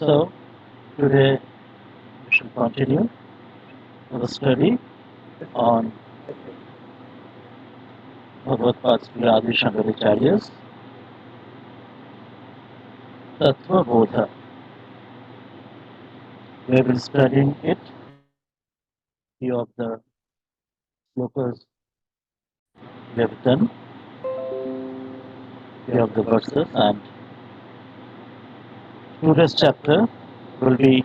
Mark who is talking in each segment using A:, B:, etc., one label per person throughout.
A: So, today we shall continue our study on Bhagavad Gita Adi Shankaracharya's Tattva Bodha. We have been studying it, few of the slokas we have done, few of the verses, and today's chapter will be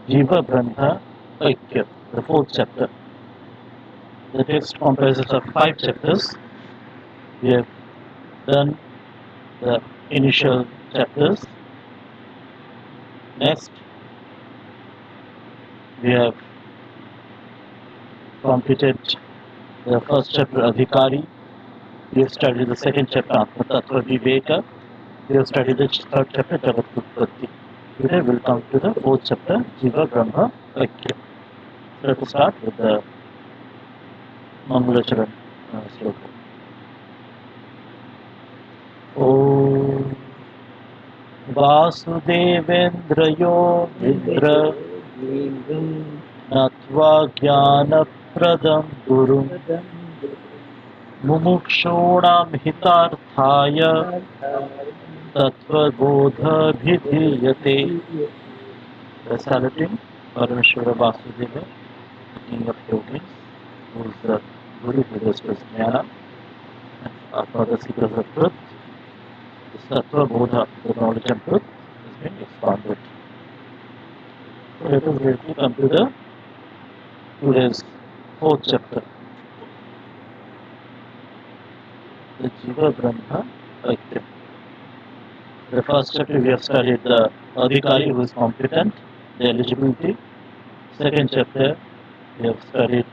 A: Jiva Brahma Aikya, the fourth chapter. The text comprises of 5 chapters. We have done the initial chapters. Next, we have completed the first chapter Adhikari. We have studied the second chapter Tattva Viveka. We have studied the third chapter Jagat Utpatti. Today we'll come to the fourth chapter Jiva Brahma Aikya. So to start with the Mangalacharan sloka. Om Vasudevendrayo Indra Natva Jnanapradam Gurum Mumukshonam Hitarthaya Tattvabodha Bhidhiyate. Saluting Parameshwara Vasudeva, the King of Yogis, who is the Guru who restores Jnana, and our Father Seekers of Truth. The Tattva Bodha, the knowledge and truth, has been expanded. So let us directly come to the today's fourth chapter, the Jiva Brahma Aikya. The first chapter we have studied the Adhikari who is competent, the eligibility. Second chapter we have studied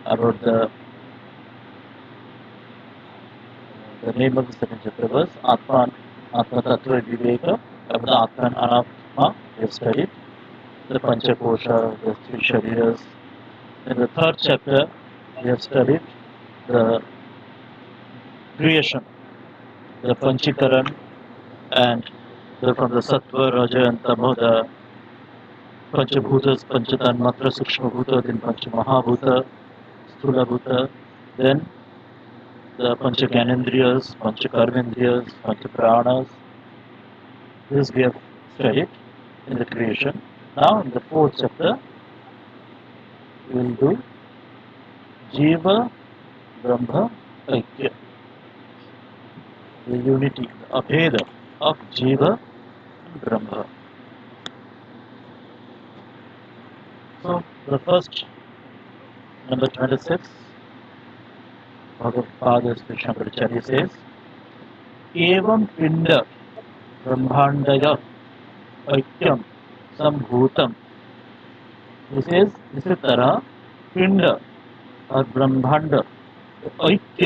A: about the name of the second chapter was Atma Tattva Viveka, about the Atma and Anatma we have studied, the Panchakosha, the three Shariras. In the third chapter we have studied the creation, the Panchikaran, and from the Sattva, Raja and Tamo, the Panchabhutas, Panchatanmatra, Sukshma Bhuta, then Panchamahabhuta, Sthula Bhuta, then the Panchaganendriyas, Panchakarmendriyas, Panchapranas. This we have studied in the creation. Now in the fourth chapter, we will do Jiva Brahma Aikya, the unity, the Abheda of Jiva and Brahma. So the first, number 26, Bhagavad Father Sri Shankaracharya says, Evam Pinda Brahmandaya Aikyam Sambhutam. He says, इसी तरह पिंड और ब्रह्मांड ऐक्य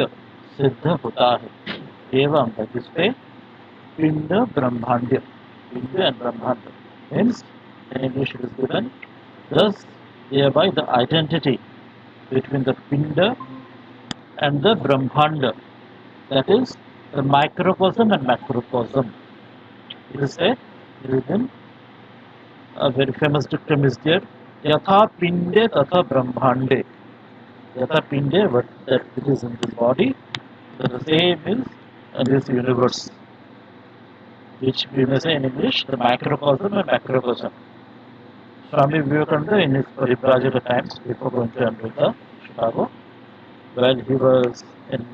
A: सिद्ध होता है. एवं that is पे पिंड ब्रह्मांड, पिंड and ब्रह्मांड means in English it is given, thus thereby the identity between the pinda and the brahmanda, that is the microcosm and macrocosm. It is said, within a very famous dictum is there, Yatha pinde tatha brahmande. Yatha pinde, what that it is in this body, the same is in this universe, which we may say in English, the microcosm and macrocosm. Swami Vivekananda in his Paribrajaka times, before going to America, Chicago, while he was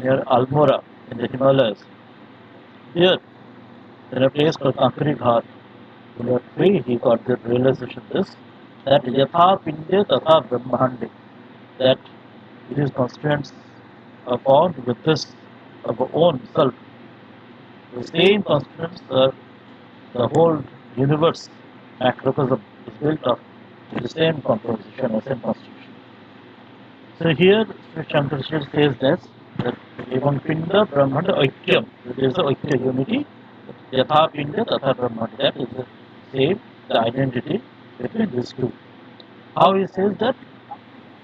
A: near Almora in the Himalayas, here in a place called Kankari Ghat, in a tree he got the realization this, that Yatha Pinde Tatha Brahmande, that it is constraints are found with this of our own self. The same constraints are the whole universe, macrocosm, is built of the same composition or same constitution. So here Sri Shankaracharya says that Evam Pinda Brahmanda Aikyam, there is a Aikya unity, Yatha Pinda Tatha Brahmanda, that is the same, the identity between these two. How he says that?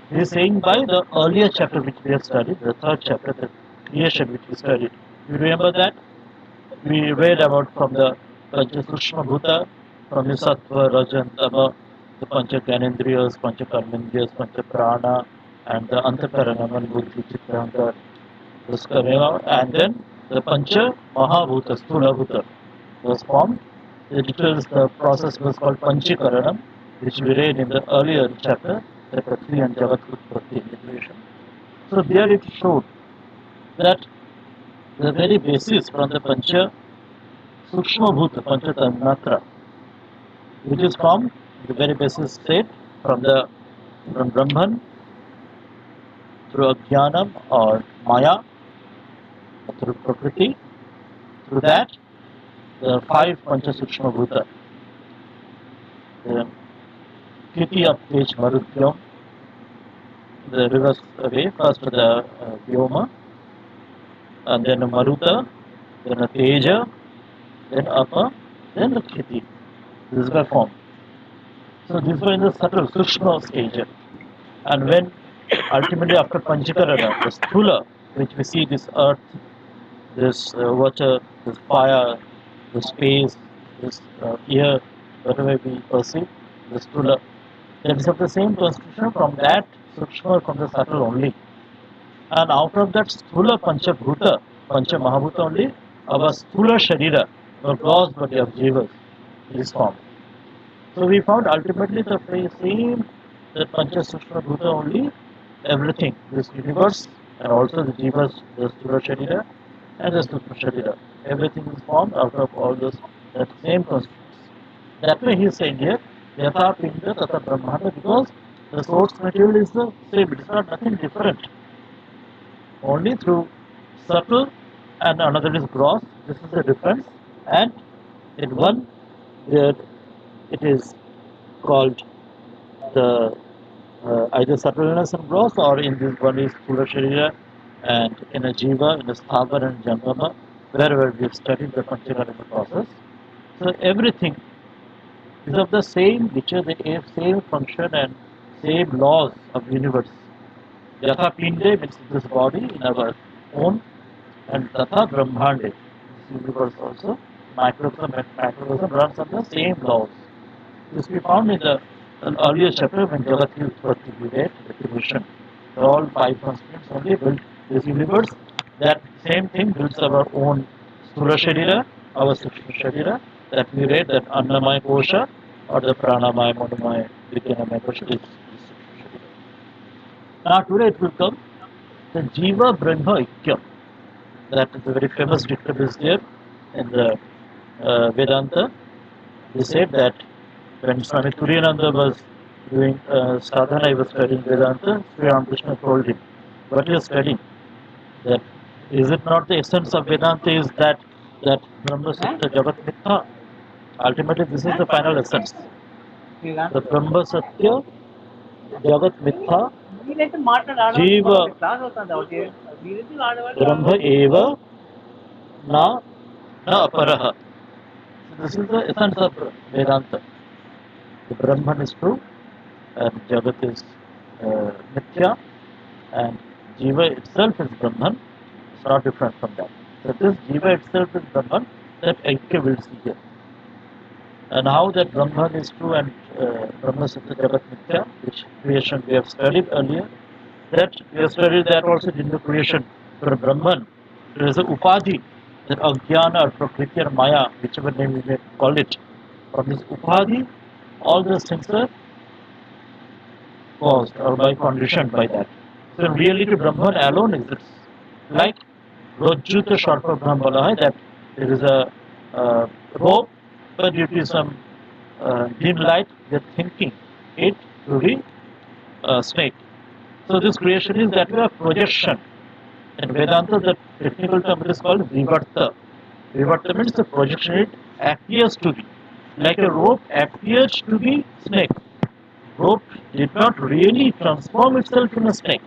A: He is saying by the earlier chapter which we have studied, the third chapter, the creation which we studied. You remember that? We read about from the Panchasushma Bhuta, from the sattva, raja and tama, the pancha gyanendriyas, pancha karmendriyas, pancha prana, and the antakarana, man, buddhi, chitta, ahankar, was coming out, and then the pancha mahabhuta, sthula bhuta was formed. It was the process was called panchikaranam, which we read in the earlier chapter, the Prithvi and Jagat Utpatti integration. So there it showed that the very basis from the pancha sukshma bhuta, pancha tanmatra, which is from the very basis state from Brahman through Ajnanam or Maya, through Prakriti, through that the five pancha sukshma bhuta, the Kiti of Tej Marutyam, the reverse way, first the Vyoma, and then the Maruta, then the Teja, then Apa, then the Kiti. This is the form. So this was in the subtle Sukshma stage. And when ultimately after Panchakarana, the Sthula, which we see this earth, this water, this fire, the space, this air, whatever we perceive, the Sthula, that is of the same constitution from that Sukshma, from the subtle only. And out of that Sthula Panchabhuta, Pancha Mahabhuta only, our Sthula Sharira, the gross body of Jiva, is formed. So we found ultimately the same, the Pancha Sukshma Bhuta only, everything, this universe, and also the Jivas, the Sthula Sharira, and the Sukshma Sharira. Everything is formed out of all those, that same constitutions. That way he is saying here, Yatha Pinda Tata Brahmana, because the source material is the same, it is not nothing different. Only through subtle and another is gross, this is the difference. And in one, there it is called the either subtleness and gross, or in this one is Sthula Sharira, and in a Jiva, in a Sthavar and Jangama, wherever we have studied the Panchakarana process. So everything is of the same nature, the same function and same laws of universe. Yatha Pinde means this body in our own, and Tatha Brahmande, this universe also, microcosm and macrocosm runs on the same laws. This we found in the earlier chapter when Jagat Utpatti we read, the creation. All five constituents only built this universe. That same thing builds our own Sthula Sharira, our Sukshma Sharira, that we read, that Annamaya Kosha, or the Pranamaya, Manamaya, Vijnanamaya Kosha, is Sukshma Sharira. Now today it will come the Jiva Brahma Aikya. That is a very famous dictum is there in the Vedanta. They said that when Swami Turiyananda was doing sadhana, he was studying Vedanta, Sri Ramakrishna told him, what you are studying? That is it not the essence of Vedanta is that Brahma Satya Jagat Mitha? Ultimately this is the final essence. The Brahma Satya Jagat Mitha Jiva Brahma Eva Na Aparaha. So this is the essence of Vedanta. The Brahman is true, and Jagat is Mithya, and Jiva itself is Brahman. It's not different from that. So this Jiva itself is Brahman, that Aikya will see here. And how that Brahman is true and Brahma Satya Jagat Mithya, which creation we have studied earlier, that we have studied that also in the creation for Brahman. There is a Upadhi, that Ajnana or Prakriti or Maya, whichever name we may call it. From this Upadhi, all those things are caused or by conditioned by that. So in reality Brahman alone exists. Like Rajjuta short for Brahma, that there is a rope, but due to some dim light, we are thinking it to be a snake. So this creation is that way of projection. In Vedanta, the technical term is called Vivarta. Vivarta means the projection, it appears to be. Like a rope appears to be snake. Rope did not really transform itself in a snake.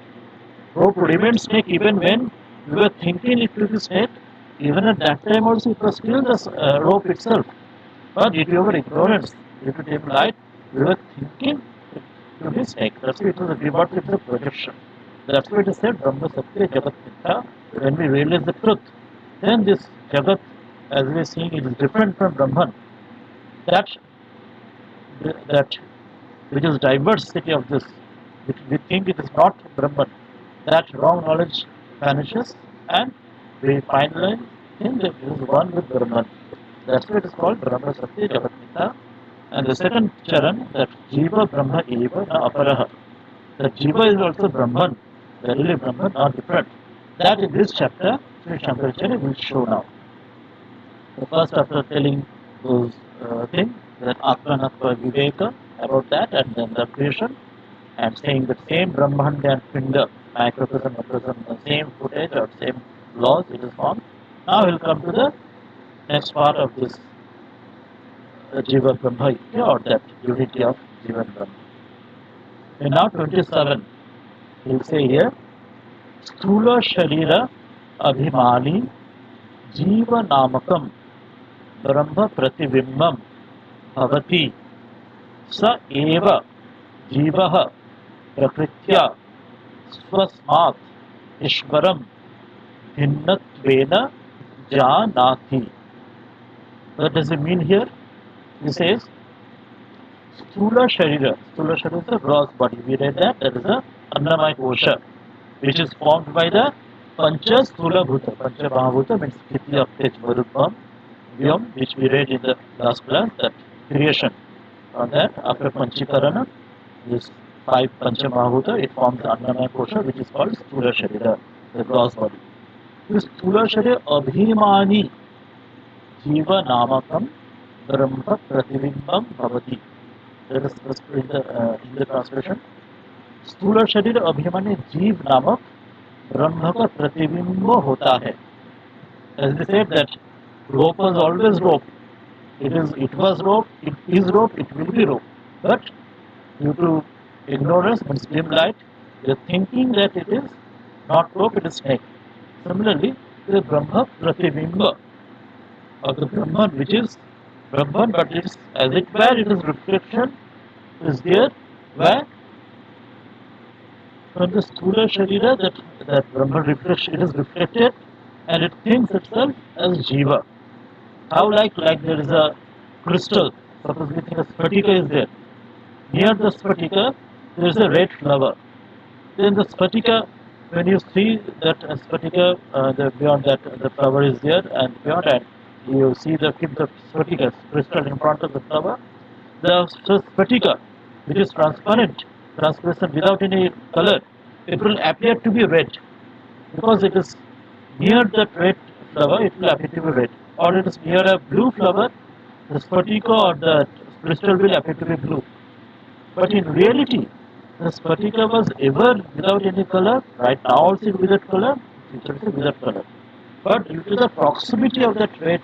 A: Rope remained snake even when we were thinking it to be snake. Even at that time also it was still the rope itself. But due to our ignorance, due to dim light, we were thinking it to be snake. That's why it was a Vivarta, it's a projection. That's why it is said Brahma Satya Jagat Mitha. When we realize the truth, then this Jagat, as we are seeing, it is different from Brahman. That that which is diversity of this, we think it is not Brahman. That wrong knowledge vanishes and we finally think that it is one with Brahman. That's why it is called Brahma Satya Jagatmita. And the second charan, that Jiva Brahma Eva na Aparaha. That Jiva is also Brahman, verily Brahman, not different. That in this chapter, Sri Shankaracharya will show now. So first, after telling those things, that Atmanatva Viveka, about that, and then the creation, and saying the same Brahmanda and Pinda, microcosm, macrocosm, the same footage or same laws it is formed. Now we'll come to the next part of this Jiva Brahma Aikya, or that unity of Jiva and Brahma. And now 27, he'll say here, Sthula Sharira Abhimani Jiva Namakam Brahma Pratibimbam Bhavati Sa Eva Jivaha Prakritya Swasmat Ishvaram Bhinnatvena Janati. What does it mean here? He says, Sthula Sharira. Sthula Sharira is the gross body. We read that. That is a Annamaya Kosha, which is formed by the Pancha Sthula Bhuta. Pancha Mahabhuta means Kiti, Aptech, Varupam, Vyam, which we read in the last class, that creation. On that, after Panchikarana, this 5 Pancha Mahabhuta, it forms the Annamaya Kosha, which is called Sthula Sharira, the gross body. This Sthula Sharira Abhimani Jiva Namakam Brahma Pratibimbam Bhavati. That is in the translation. स्थूल शरीर अभिमानी जीव नामक ब्रह्म का प्रतिबिंब होता है. As they said that rope was always rope. It was rope, it is rope, it will be rope. But due to ignorance and dim light, they are thinking that it is not rope, it is snake. Similarly, the Brahma Pratibimba, or the Brahman, which is Brahman, but it is, as it were, it is reflection, is there, where from the Sthula Sharira, that Brahman reflection, it is reflected and it thinks itself as Jiva. How like there is a crystal, suppose we think a Sphatika is there. Near the Sphatika, there is a red flower. Then the Sphatika, when you see that Sphatika, beyond that the flower is there, and beyond that you see keep the Sphatika crystal in front of the flower. The Sphatika, which is transparent, without any color, it will appear to be red because it is near that red flower, it will appear to be red. Or it is near a blue flower, the Sphatika or the crystal will appear to be blue. But in reality, the Sphatika was ever without any color, right now also without color, future also without color. But due to the proximity of that red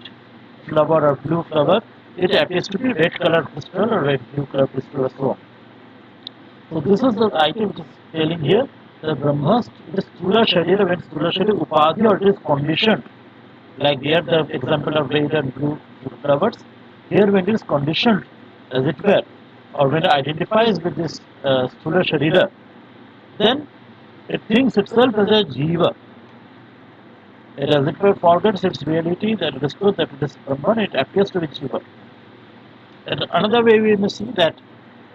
A: flower or blue flower, it appears to be red color crystal or red blue color crystal or so on. So this is the item which is telling here, the Brahma, the Sthula Sharira, when Sthula Sharira Upadhi or it is conditioned, like there the example of red and blue flowers, here when it is conditioned, as it were, or when it identifies with this Sthula Sharira, then it thinks itself as a Jiva. It as it were forgets its reality, that it is true that it is Brahman, it appears to be Jiva. And another way we may see that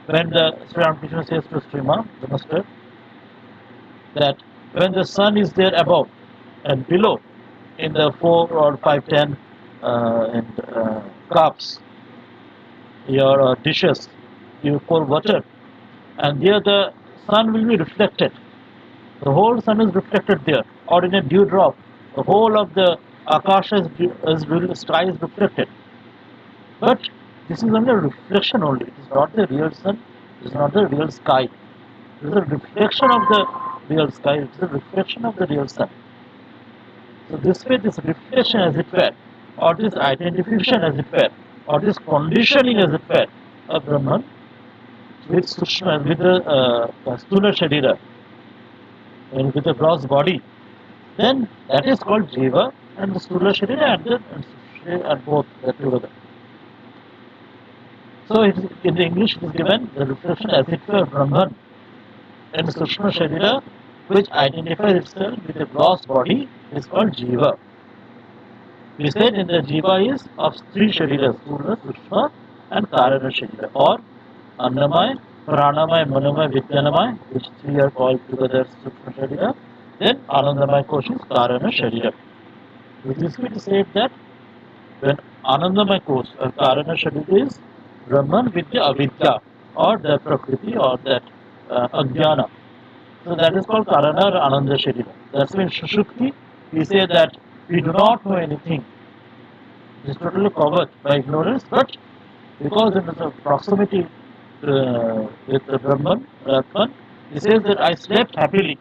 A: when the Sri Ramakrishna says to Srima, the master, that when the sun is there above and below, in the 4 or 5, 10 cups, your dishes, you pour water, and there the sun will be reflected. The whole sun is reflected there, or in a dewdrop, the whole of the akasha sky is reflected. But this is only a reflection only. It is not the real sun. It is not the real sky. It is a reflection of the real sky. It is a reflection of the real sun. So this way, this reflection as it were, or this identification as it were, or this conditioning as it were, of Brahman with Sushma, with the Sthula Sharira, and with the gross body, then that is called Jiva, and the Sthula Sharira and both together. So in the English it is given the reflection as it were Brahman and Sushma Sharira, which identifies itself with the gross body, is called Jiva. We said in the Jiva is of three Shariras, Sthula, Sushma and Karana Sharira, or Annamaya, Pranamaya, Manomaya, Vijnanamaya, which three are called together Sukshma Sharira. Then Anandamaya Kosh is Karana Sharira. Which is to say that when Anandamaya Kosh or Karana Sharira is Brahman with the Avidya or the Prakriti or that Ajnana. So that is called Karana or Ananda Sharira. That's when Shushukti, we say that we do not know anything. It is totally covered by ignorance, but because there is a proximity with the Brahman, Atman, he says that I slept happily.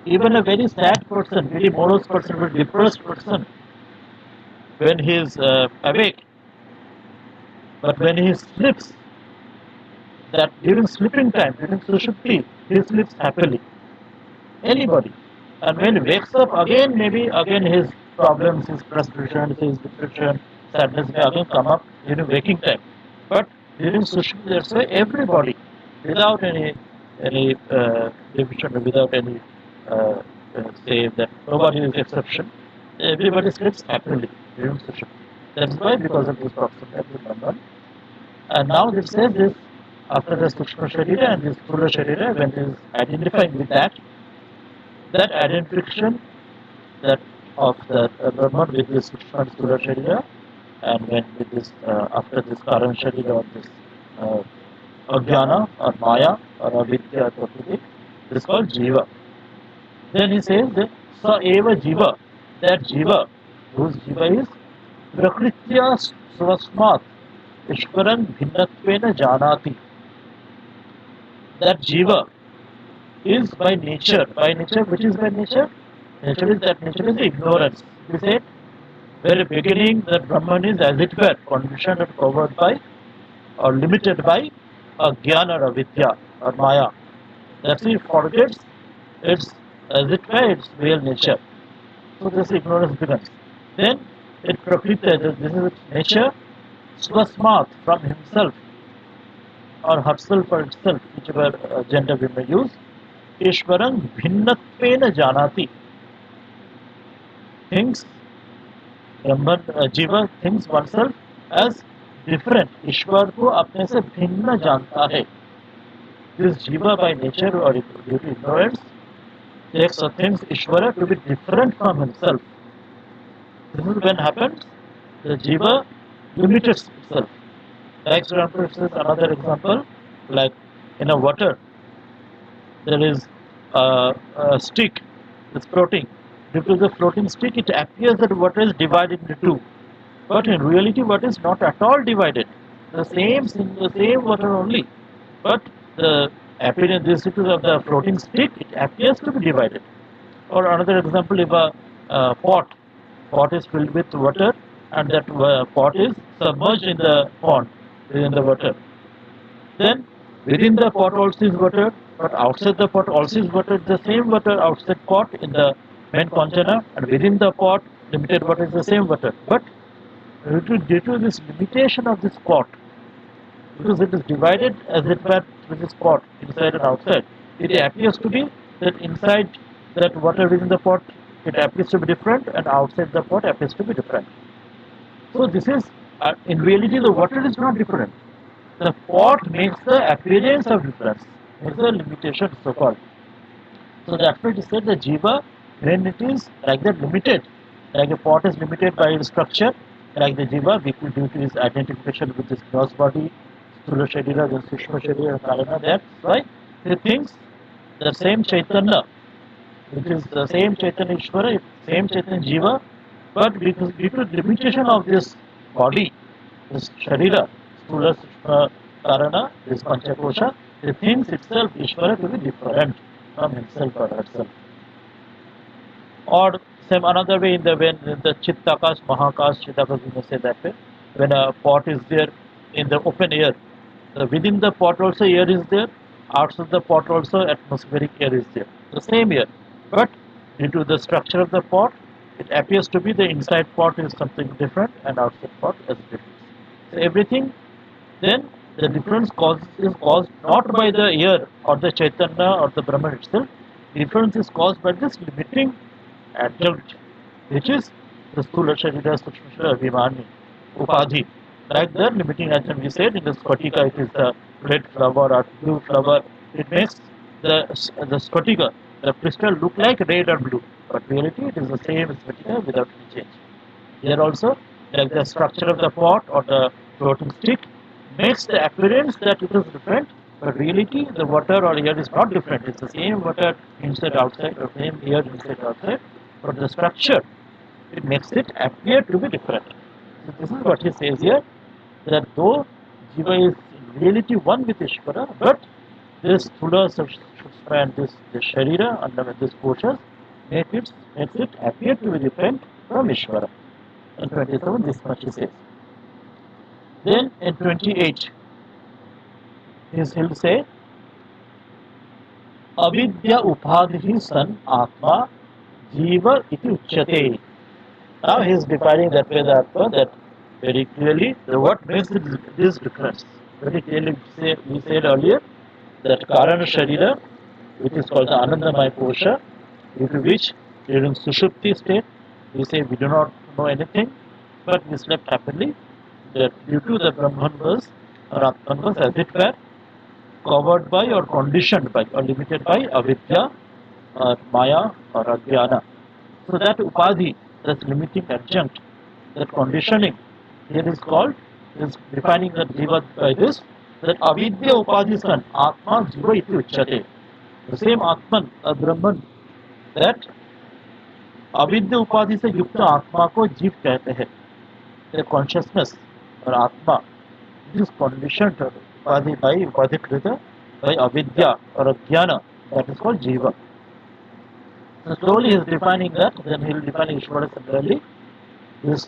A: Even a very sad person, very morose person, very depressed person, when he is awake, but when he sleeps, that during sleeping time, during sushupti, he sleeps happily. Anybody. And when he wakes up again, maybe again his problems, his frustration, his depression, sadness may again come up during waking time. But during sushupti, that's why everybody, without any division, without any say that nobody is exception, everybody sleeps happily during sushupti. That's why because of this proximity of the Brahman. And now this says this after the Sukshma Sharira and this Sthula Sharira, when it is identifying with that, that identification that of the Brahman with this Sukshma and Sthula Sharira, and when with this after this Karan Sharira or this Ajnana or Maya or Avidya or Prakriti, this is called Jiva. Then he says that Sa Eva Jiva, that Jiva, whose Jiva is Prakritya Swasmat Ishwaran Bhinnatvena Janati. That Jiva is by nature, which is by nature? Nature is that nature is ignorance. We said, very beginning that Brahman is as it were conditioned and covered by or limited by Jnana or Avidya or Maya. That's why it forgets its as it were its real nature. So this ignorance begins. Then it prakriti, this is its nature, swasmat from himself or herself or itself, whichever gender we may use. Ishwaran bhinnatvena janati. Thinks Brahman Jiva thinks oneself as different. ईश्वर को अपने से भिन्न जानता है. This Jiva by nature or due to ignorance takes or thinks Ishvara to be different from himself. This is when happens the Jiva limits itself. Like example, this is another example, like in a water there is a stick that's floating. Due to the floating stick, it appears that water is divided into two. But in reality, water is not at all divided. The same water only. But the appearance of the floating stick, it appears to be divided. Or another example, if a pot is filled with water, and that pot is submerged in the pond, in the water. Then within the pot also is water, but outside the pot also is water. The same water outside pot in the main container, and within the pot, limited water is the same water. But due to this limitation of this pot, because it is divided as it were with this pot inside and outside, it appears to be that inside that water within the pot, it appears to be different, and outside the pot appears to be different. So this is in reality the water is not different. The pot makes the appearance of difference. It's a limitation so called. So that's why it is said the Jiva, when it is like that limited, like a pot is limited by its structure, like the Jiva, due to its identification with this gross body, Sthula Sharira, then Sukshma Sharira, and Karana, that's why he thinks the same Chaitanya, which is the same Chaitanya Ishvara, same Chaitanya Jiva, but because due to limitation of this body, this Sharira, Sthula, Sukshma, Karana, this Panchakosha, he thinks itself Ishvara to be different from himself or herself. Or same another way in the when the Chittakas, Mahakas, Chittakas, we may say that way. When a pot is there in the open air, within the pot also air is there, outside the pot also atmospheric air is there. The same air. But due to the structure of the pot, it appears to be the inside pot is something different and outside pot is different. So everything then the difference is caused not by the air or the Chaitanya or the Brahman itself. The difference is caused by this limiting adjunct, which is the Sthula Sharira, Sukshma Sharira, Abhimani, Upadhi. Like the limiting adjunct we said in the Spatika, it is the red flower or blue flower, it makes the sphatika, the crystal look like red or blue, but reality it is the same sphatika without any change. Here also, like the structure of the pot or the floating stick makes the appearance that it is different, but reality the water or air is not different. It's the same water inside outside or same air inside outside, but the structure it makes it appear to be different. So this is what he says here, that though Jiva is in reality one with Ishvara, but this Sthula Sushma and this Sharira and this portions makes it appear to be different from Ishvara. In 27, this much he says. Then in 28, he'll say, Avidya upadhi san atma jiva iti uchyate. Now he is defining that Vedatma, that very clearly, what makes this difference. Very clearly we said earlier that Karana Sharira, which is called the Anandamaya Kosha, due to which during Sushupti state, we say we do not know anything, but we slept happily, that due to the Brahman was, or Atman was as it were, covered by or conditioned by or limited by avidya or maya or ajnana. So that upadhi, that limiting adjunct, that conditioning, here is called, is defining that jiva by this, that avidya upadhi san, atma jiva iti uchyate. The same atman, a brahman, that अविद्या उपाधि से युक्त आत्मा को जीव कहते हैं. The consciousness or atma is conditioned upadhi by upadhikrita by avidya or ajnana, that is called jiva. So slowly he is defining that, then he will define Ishvara similarly. This,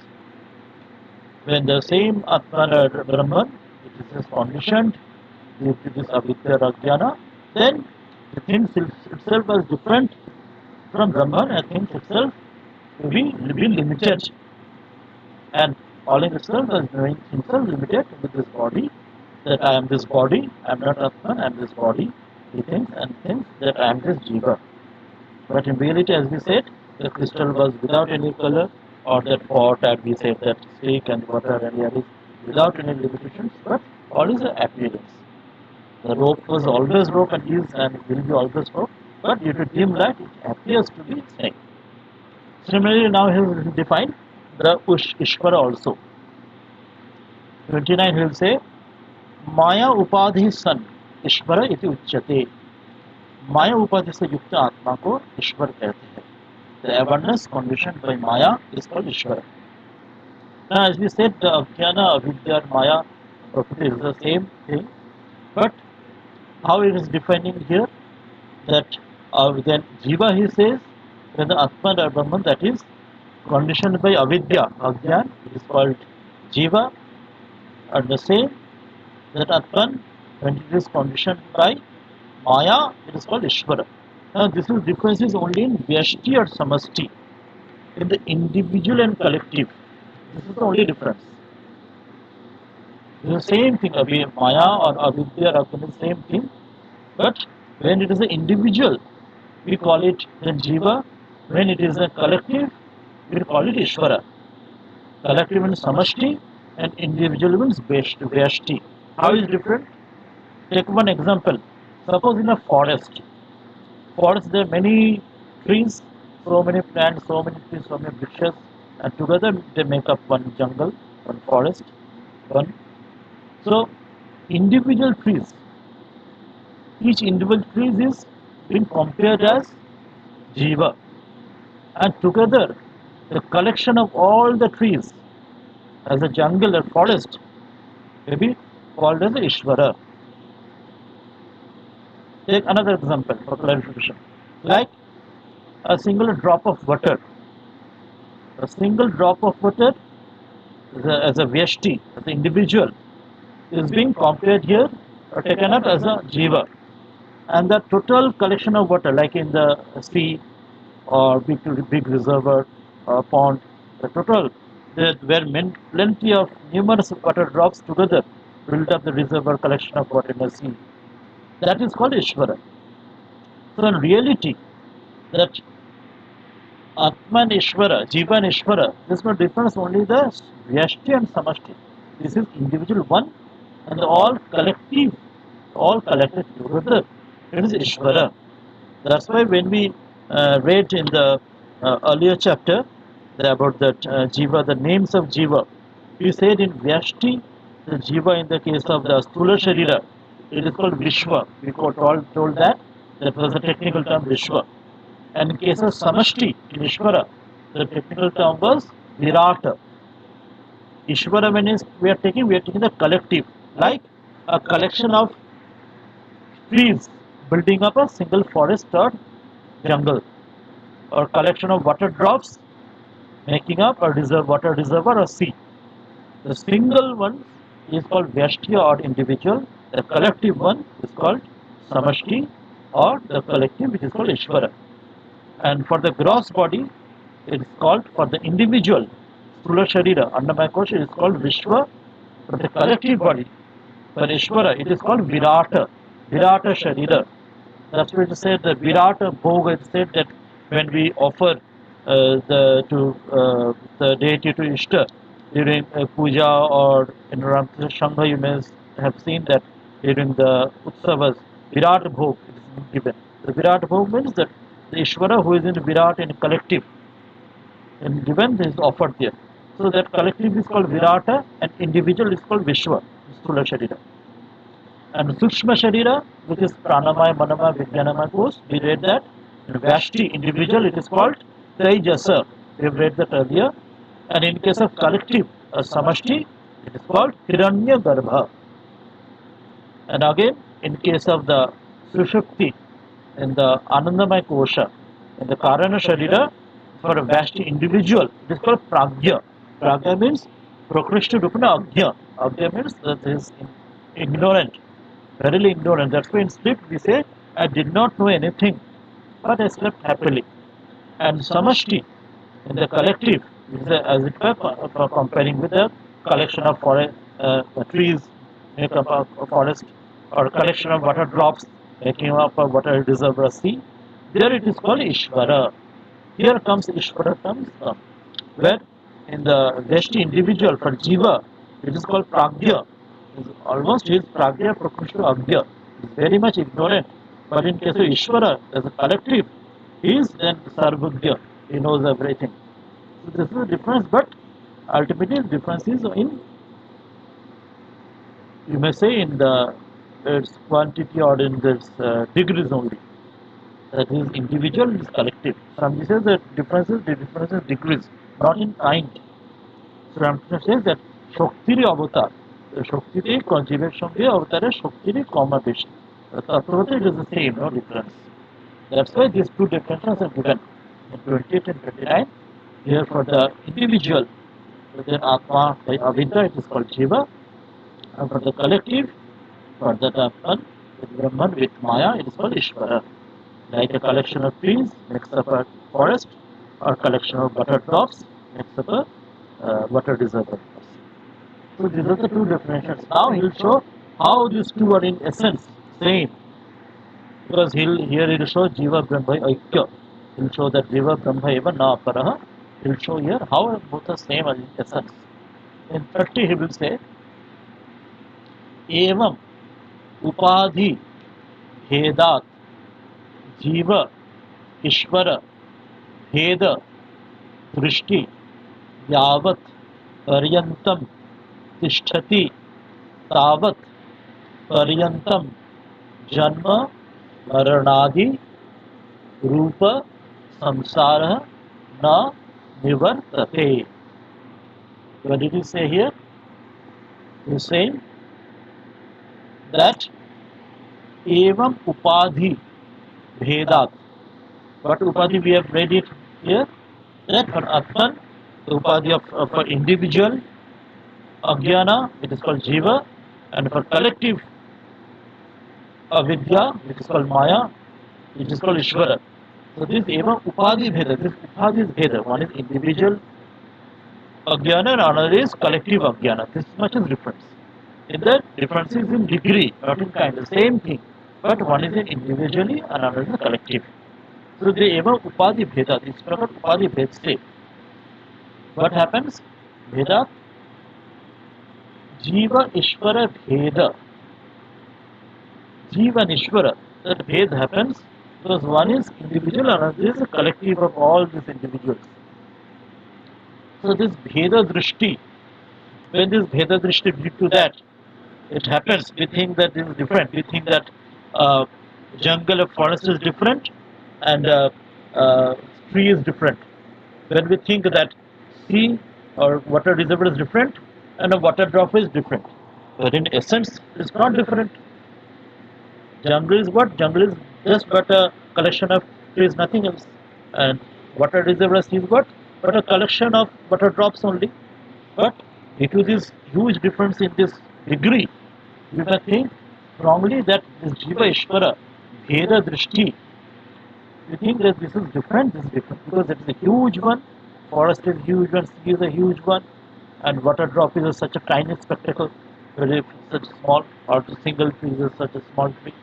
A: when the same atman or brahman, it is conditioned due to this avidya or ajnana, then the things itself is different from brahman and things itself will be limited, and calling itself as knowing himself limited with this body, that I am this body, I am not Atman, I am this body, he thinks and thinks that I am this Jiva. But in reality, as we said, the crystal was without any color, or that pot, as we said, that stick and water and air is without any limitations, but all is an appearance. The rope was always rope and is and will be always rope, but due to dim light, it appears to be snake. Similarly, now he will define the Ishvara also. 29 he will say, Maya upadhi san Ishvara iti uchyate. Maya upadhi se yukta atma ko Ishvara कहते हैं. The awareness conditioned by Maya is called Ishvara. Now, as we said, the Ajnana, Avidya, and Maya property is the same thing, but how it is defining here, that then Jiva he says, when the Atman or Brahman, that is conditioned by avidya, ajnan, it is called Jiva, and the same, that Atman, when it is conditioned by Maya, it is called Ishvara. Now this is difference is only in Vyashti or Samasti, in the individual and collective. This is the only difference. It is the same thing, Maya or avidya or Atman is the same thing, but when it is an individual, we call it then Jiva. When it is a collective, we call it Ishvara. Collective means Samashti and individual means Vyashti. How is it different? Take one example. Suppose in a forest there are many trees, so many plants, so many trees, so many bushes, and together they make up one jungle, one forest, one. So individual trees, each individual tree is being compared as Jiva, and together the collection of all the trees as a jungle or forest may be called as a Ishvara. Take another example for clarification. Like a single drop of water. A single drop of water as a Vyashti, as an individual, is being compared here or taken up as a Jiva. And the total collection of water, like in the sea or big reservoir or pond, the total, there were plenty of numerous water drops together build up the reservoir collection of water in the sea. That is called Ishvara. So in reality, that Atman Ishvara, Jiva and Ishvara, there is no difference, only the Vyashti and Samashti. This is individual one and the all collective all collected together. It is Ishvara. That's why when we read in the earlier chapter about the Jiva, the names of Jiva, we said in Vyashti, the Jiva in the case of the Sthula Sharira, it is called Vishwa. We told that was a technical term Vishwa. And in case of Samashti, in Ishvara, the technical term was Virata. Ishvara, when we are taking the collective, like a collection of trees building up a single forest or jungle, or collection of water drops making up a water reservoir or sea. The single one is called Vyashti or individual. The collective one is called Samashti or the collective, which is called Ishvara. And for the gross body, it is called, for the individual, Sthula Sharira, Annamaya Kosha, it is called Vishwa. For the collective body, for Ishvara, it is called Virata, Virata Sharira. That's why it said the Virata Bhoga. It said that when we offer the deity to Ishta during puja or in Ramkrishna Shangha, you may have seen that during the Utsavas, Virat Bhog is given. The Virat Bhog means that the Ishvara who is in Virat in collective and given is offered there. So that collective is called Virata and individual is called Vishwa, Sthula Sharira. And Sukshma Sharira, which is Pranamaya, Manamaya, Vijnanamaya Kos, we read that. In Vyashti, individual, it is called Tejasa. We have read that earlier. And in case of collective, Samashti, it is called Hiranya Garbha. And again, in case of the Sushukti, in the Anandamaya Kosha, in the Karana Sharira, for a Vyashti individual, it is called Pragya. Pragya means Prakrishta Rupana Agya. Agya means that he is ignorant. Verily ignorant. That's why in sleep we say, I did not know anything, but I slept happily. And Samashti, in the collective, is as it were comparing with the collection of trees, make up a forest, or collection of water drops, making up a water reservoir sea. There it is called Ishvara. Here comes Ishvara comes where in the Vyashti individual for Jiva, it is called Pragya. Almost he is Pragya Prakrishta Agya. He is very much ignorant. But in case of Ishvara, as a collective, he is then Sarvagya. He knows everything. So this is the difference, but ultimately the difference is in, you may say, in the its quantity or in this degrees only. That is individual, is collective. Some says that the difference is degrees, not in kind. So Ramkrishna says that Shaktiri avatar. Shaktiri Jiva Shangi avatara Shaktiri comma beshi. Tattvabodha it is the same, no difference. That's why these two definitions are given in 28 and 29. Here for the individual, within Atma by Avidya, it is called Jiva. And for the collective, for the Atman, with Brahman, with Maya, it is called Ishvara. Like a collection of trees makes up a forest, or collection of water drops makes up a water reservoir. So these are the two definitions. Now he will show how these two are in essence same. Because here he will show Jiva Brahma Aikya. He will show that Jiva Brahma eva na aparaha. He will show here how both are same in essence. In 30 he will say, Evam Upadhi Bhedat Jiva Ishvara Bheda Drishti Yavat Paryantam Tishtati Tavat Paryantam Janma Maranadi Rupa Samsara Na Nivartate. What did he say here? He is saying that Evam Upadhi Bhedat. What Upadhi we have read it here? That for Atman, the Upadhi of for individual Ajnana, it is called Jiva, and for collective Avidya, it is called Maya, it is called Ishvara. So this Eva Upadhi Bheda, this Upadhi is Bheda. One is individual Ajnana and another is collective Ajnana. This much is difference. In the difference is in degree, not in kind, the same thing. But one is in individually and another is collective. So the Eva Upadhi Bheda, this is called Upadhi Bhedste. What happens? Bheda Jiva Ishvara Bheda. Jiva and Ishvara, that bhed happens because one is individual and another is a collective of all these individuals. So this bheda drishti, when this bheda drishti lead to that, it happens. We think that this is different. We think that uh, jungle or forest is different and uh, tree is different. When we think that sea or water reservoir is different and a water drop is different. But in essence, it's not different. Jungle is what? Jungle is just but a collection of trees, nothing else. And water reservoir is what? But a collection of water drops only. But due to this huge difference in this degree, you may think wrongly that this Jiva Ishvara, Bheda Drishti, you think that this is different because it is a huge one, forest is huge one, sea is a huge one, and water drop is such a tiny spectacle, where if such small, or the single tree is such a small tree.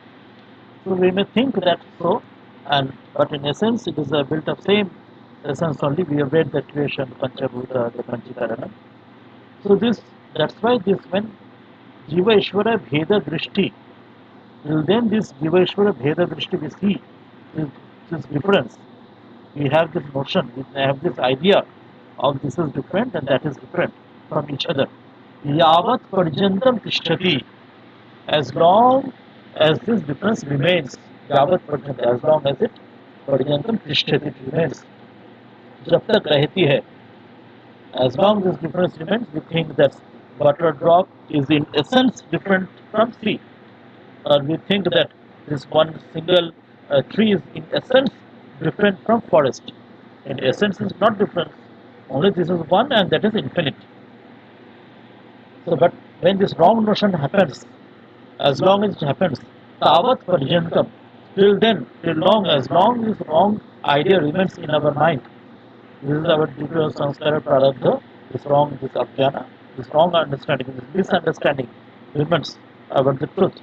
A: So we may think that so, and but in essence it is built of same essence only. We have read the creation, Panchabhuta, the Panchakarana. So that's why this when Jiva Ishvara Bheda Drishti, till then this Jiva Ishvara Bheda Drishti we see this difference. We have this notion, we have this idea of this is different and that is different from each other. Yavat Parjantam Tishtati, as long as this difference remains, Yavat Parjantam, as long as it Parjantam Tishtati, it remains. जब तक रहती है, as long as this difference remains, we think that water drop is in essence different from sea. Or we think that this one single tree is in essence different from forest. In essence is not different. Only this is one and that is infinite. So but when this wrong notion happens, as long as it happens, tavat parjantam, till then, till as long this wrong idea remains in our mind, this is our due sanskara prarabdha, this ajnana, this wrong understanding, this misunderstanding remains about the truth.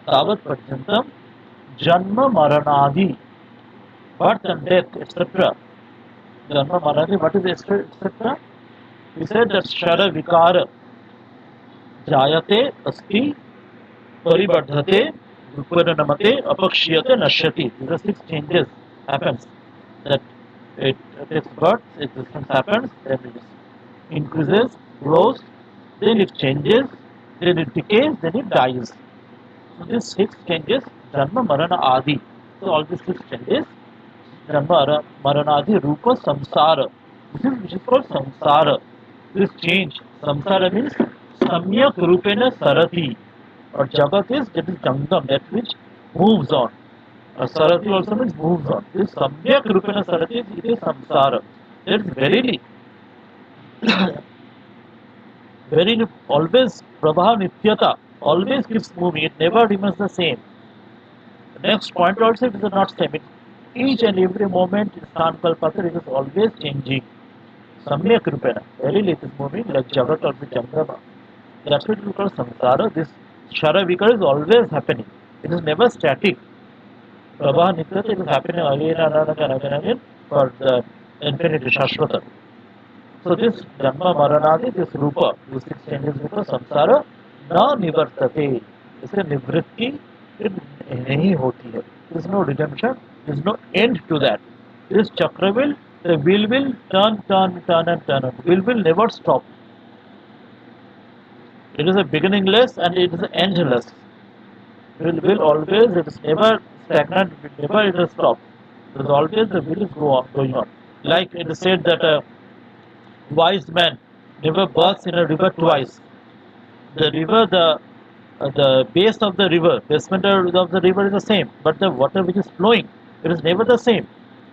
A: Tavat parjantam, janma maranadi, birth and death, etc. Janma maranadi, what is etc.? We said that shara vikara, jayate, asti, paribardhate, viparinamate, apakshiyate, nashyati. These are 6 changes happens. That it takes birth, existence happens, then it increases, grows, then it changes, then it decays, then it dies. So these 6 changes, Janma, Marana, Adi. So all these 6 changes, Janma, Marana, Adi, Rupa, Samsara. This is which is called Samsara. This change, Samsara means Samyak Rupena Sarati. Or Jagat is that is Jangam, that which moves on. Sarati also means moves on. This Samyak Rupena Sarati, it is Samsara. That is verily always Prabha Nityata, always keeps moving, it never remains the same. The next point also it is not same. Each and every moment in Sankalpatra it is always changing. Samyak Rupena, verily it is moving like Jagat or the Jangama. That's what we call Samsara. This Shara Vikara is always happening. It is never static. Prabha Nityata, it is happening again and again for the infinity Shashvata. So this Janma Maranadi, this Rupa, this 6 changes Rupa, Samsara, na nivartate. इससे निवृत्ति नहीं होती है. There is no redemption, there is no end to that. This chakra the wheel will turn and turn. Wheel will never stop. It is a beginningless and it is endless. Will always, it is never stagnant, never it will stop. There is always the will is going on. Like it is said that a wise man never baths in a river twice. The river, the base of the river, basement of the river is the same, but the water which is flowing, it is never the same.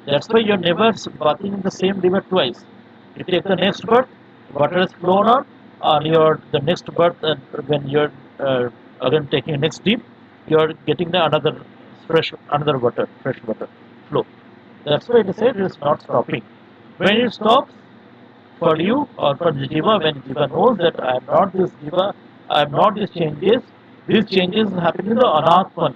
A: That's why you're never bathing in the same river twice. You take the next birth, water has flown on, and the next birth, when you're again taking next dip, you're getting the another fresh water flow. That's why it is said it is not stopping. When it stops, for you or for the Jiva, when Jiva knows that I am not this Jiva, I am not these changes happen in the Anatman.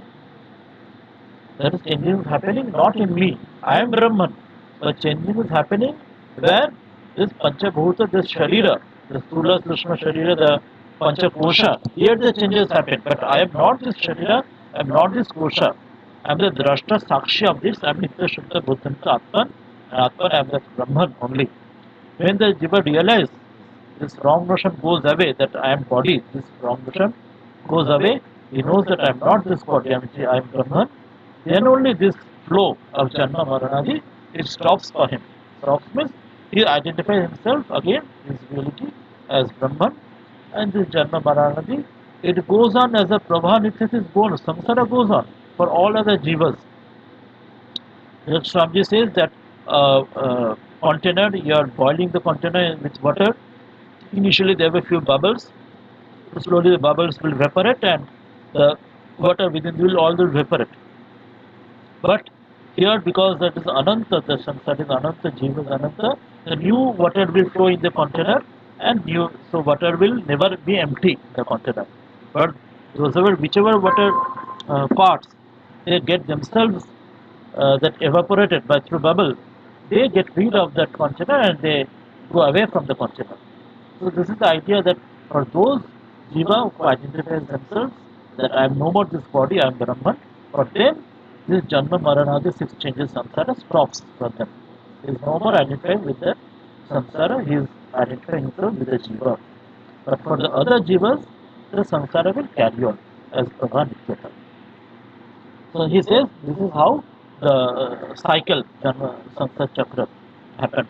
A: That is changes is happening not in me. I am Brahman. But changes is happening where this Panchabhuta, this Sharira, the Stula Sushma Sharira, the Panchakosha, here the changes happen. But I am not this Sharira I am not this kosha. I am the drashta sakshi of this. I am nitya shuddha buddhamta atman. And atman, I am that Brahman only. When the jiva realizes this wrong notion goes away, that I am body, this wrong notion goes away, he knows that I am not this body, I am Brahman, then only this flow of Janma Maranadi, it stops for him. Stops means he identifies himself again, his reality as Brahman, and this Janma Maranadi, it goes on as a Prabha Nitya is born, samsara goes on for all other jivas. Swamiji says that container, you are boiling the container with water. Initially there were few bubbles. Slowly the bubbles will evaporate and the water within will all will evaporate. But here, because that is Ananta, the samsara is Ananta, Jiva is Ananta, the new water will flow in the container and new, so water will never be empty in the container. But whichever water parts, they get themselves that evaporated by through bubble, they get rid of that container and they go away from the container. So this is the idea that for those jiva who identify themselves that I am no more this body, I am Brahman, for them this Janma Marana, six changes samsara stops for them. He is no more identified with the samsara, he is identifying himself with the jiva. But for the other jivas, the samsara will carry on as Prabha Nityata. So he says this is how the cycle, Janma Samsara Chakra happens.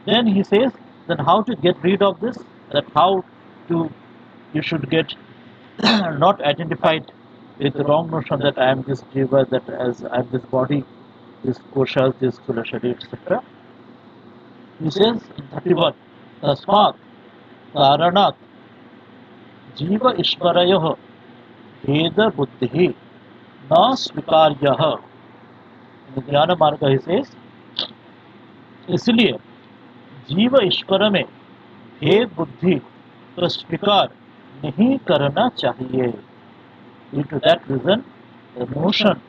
A: Then he says, then how to get rid of this, that how to, you should get not identified with the wrong notion that I am this jiva, that as I am this body, this koshas, this kulashari, etc. He says in 31, Tasmat Karanat Jiva Ishvarayaha Veda Buddhi Na Svikaryaha. In the Jnana Marga he says, इसलिए जीव ईश्वर में भेद बुद्धि को स्वीकार नहीं करना चाहिए. Due to that reason, the notion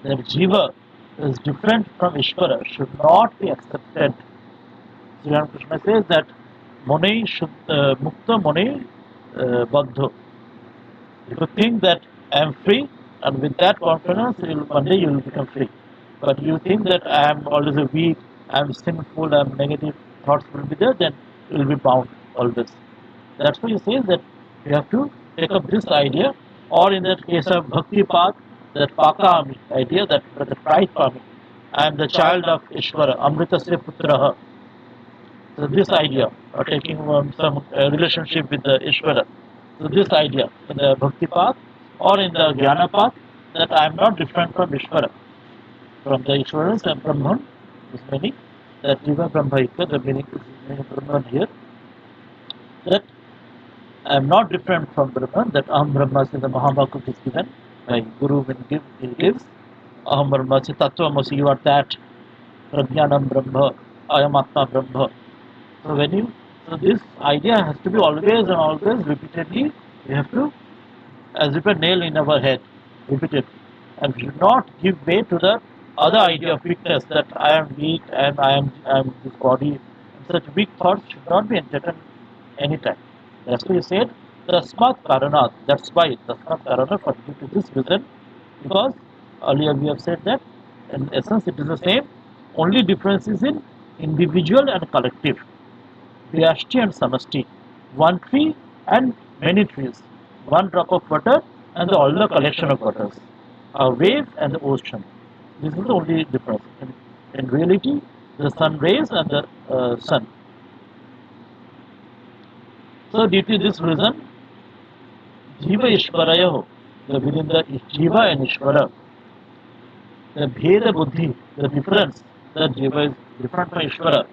A: that Jiva is different from Ishvara should not be accepted. Sri Ramakrishna says that Muni Mukta Muni Baddho. If you think that I am free, and with that confidence, one day you will become free. But you think that I am always weak, I am sinful, I am negative thoughts will be there, then you will be bound always. That's why he says that you have to take up this idea, or in that case of Bhakti path, that Pakami idea, that the pride Pami. I am the child of Ishvara, Amritasya Putraha. So this idea, or taking some relationship with the Ishvara. So this idea, in the Bhakti path, or in the Jnana path, that I am not different from Ishvara. From the Ishvaras and Brahman, is meaning that Jiva Brahmaika, the meaning is Brahman here, that I am not different from Brahman, that Aham Brahmasya, the Mahamvaku is given by Guru when he gives. Aham Brahmasya, Tattvamasi, you are that, Prajnanam Brahma, Ayam Atma Brahma. So when you, so this idea has to be always and always repeatedly, we have to, as if a nail in our head, repeatedly. And we should not give way to the other idea of weakness, that I am weak and I am this body. Such weak thoughts should not be entertained anytime. That's why he said, Tasmat Karanat. That's why Tasmat Karanat, for due to this reason, because earlier we have said that in essence it is the same, only difference is in individual and collective. Vyashti and Samasti. One tree and many trees. One drop of water and all the collection of waters. A wave and the ocean. This is the only difference. In reality, the sun rays and the sun. So due to this reason, Jiva Ishvarayaho, within the Jiva and Ishvara, the Bheda Buddhi, the difference, that Jiva is different from Ishvara,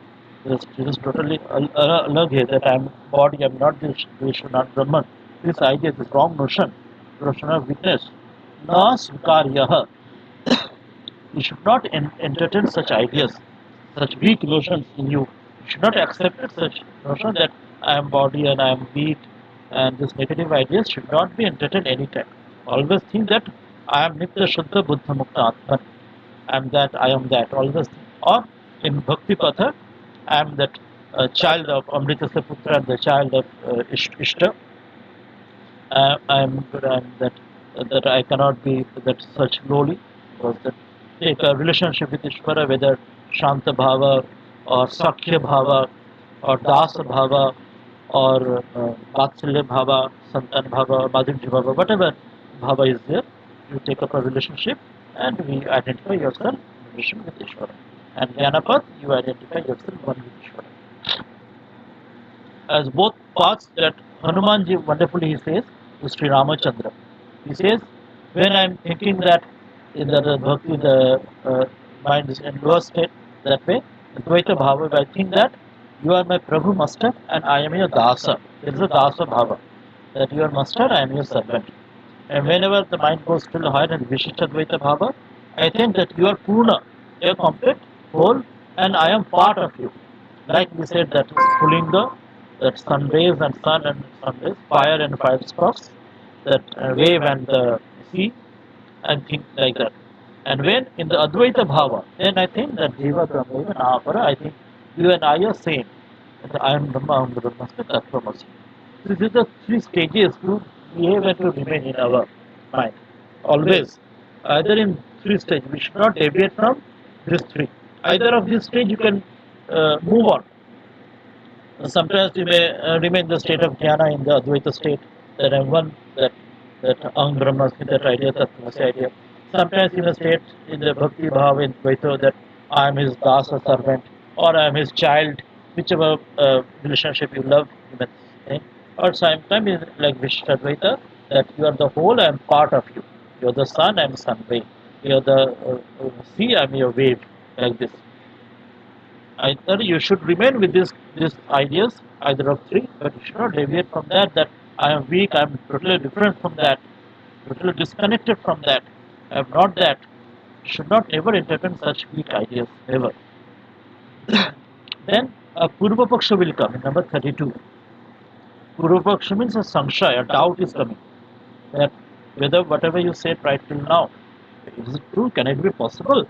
A: this is totally alag hai, that I am body, I am not this, Vishnu, not Brahman. This idea, this wrong notion of weakness, na svikaryaha. You should not entertain such ideas, such weak notions in you. You should not accept such notion that I am body and I am weak, and this negative ideas should not be entertained anytime. Always think that I am Nitya Shuddha Buddha Mukta Atman. I am that, I am that. Always think. Or in Bhakti Patha, I am that child of Amritasya Putra and the child of Ishta. I am that that I cannot be that such lowly, because that take a relationship with Ishvara, whether Shanta Bhava or Sakhya Bhava or Dasa Bhava or Vatsalya Bhava, Santan Bhava, Madhurya Bhava, whatever Bhava is there, you take up a relationship and we identify yourself in relation with Ishvara. And Jnanapat, you identify yourself one with Ishvara. As both paths that Hanumanji wonderfully he says to Sri Ramachandra. He says, when I am thinking that in the bhakti, the mind is in lower state, that way, Dvaita Bhava, I think that you are my Prabhu master and I am your Dasa. There is a Dasa Bhava, that you are master, I am your servant. And whenever the mind goes still higher and Vishishta Dvaita Bhava, I think that you are Purna, you are complete, whole, and I am part of you. Like we said that Pulinga, that sun rays and sun rays, fire and fire sparks, that wave and the sea, and things like that. And when in the Advaita Bhava, then I think that Jiva, Brahma, even Apara, I think you and I are same. And I am Brahma, I am Brahmasmi, Tattvamasi. So these are the three stages to behave and to remain in our mind. Always. Either in three stages. We should not deviate from these three. Either of these stage you can move on. Sometimes you may remain in the state of jnana in the Advaita state, that I am one, that Aham Brahmasmi, that idea, Tattvamasi idea. Sometimes you may state in the Bhakti Bhava in Dvaita that I am his dasa servant or I am his child, whichever relationship you love, you may think. Or sometimes like Vishishtadvaita, that you are the whole, I am part of you. You are the sun, I am sun ray. You are the sea, I am your wave, like this. Either you should remain with these ideas, either of three, but you should not deviate from that, that I am weak, I am totally different from that, totally disconnected from that, I am not that. You should not ever entertain such weak ideas, ever. Then a Purva Paksha will come in number 32. Purva Paksha means a samshaya, a doubt is coming. That whether whatever you said right till now, is it true? Can it be possible?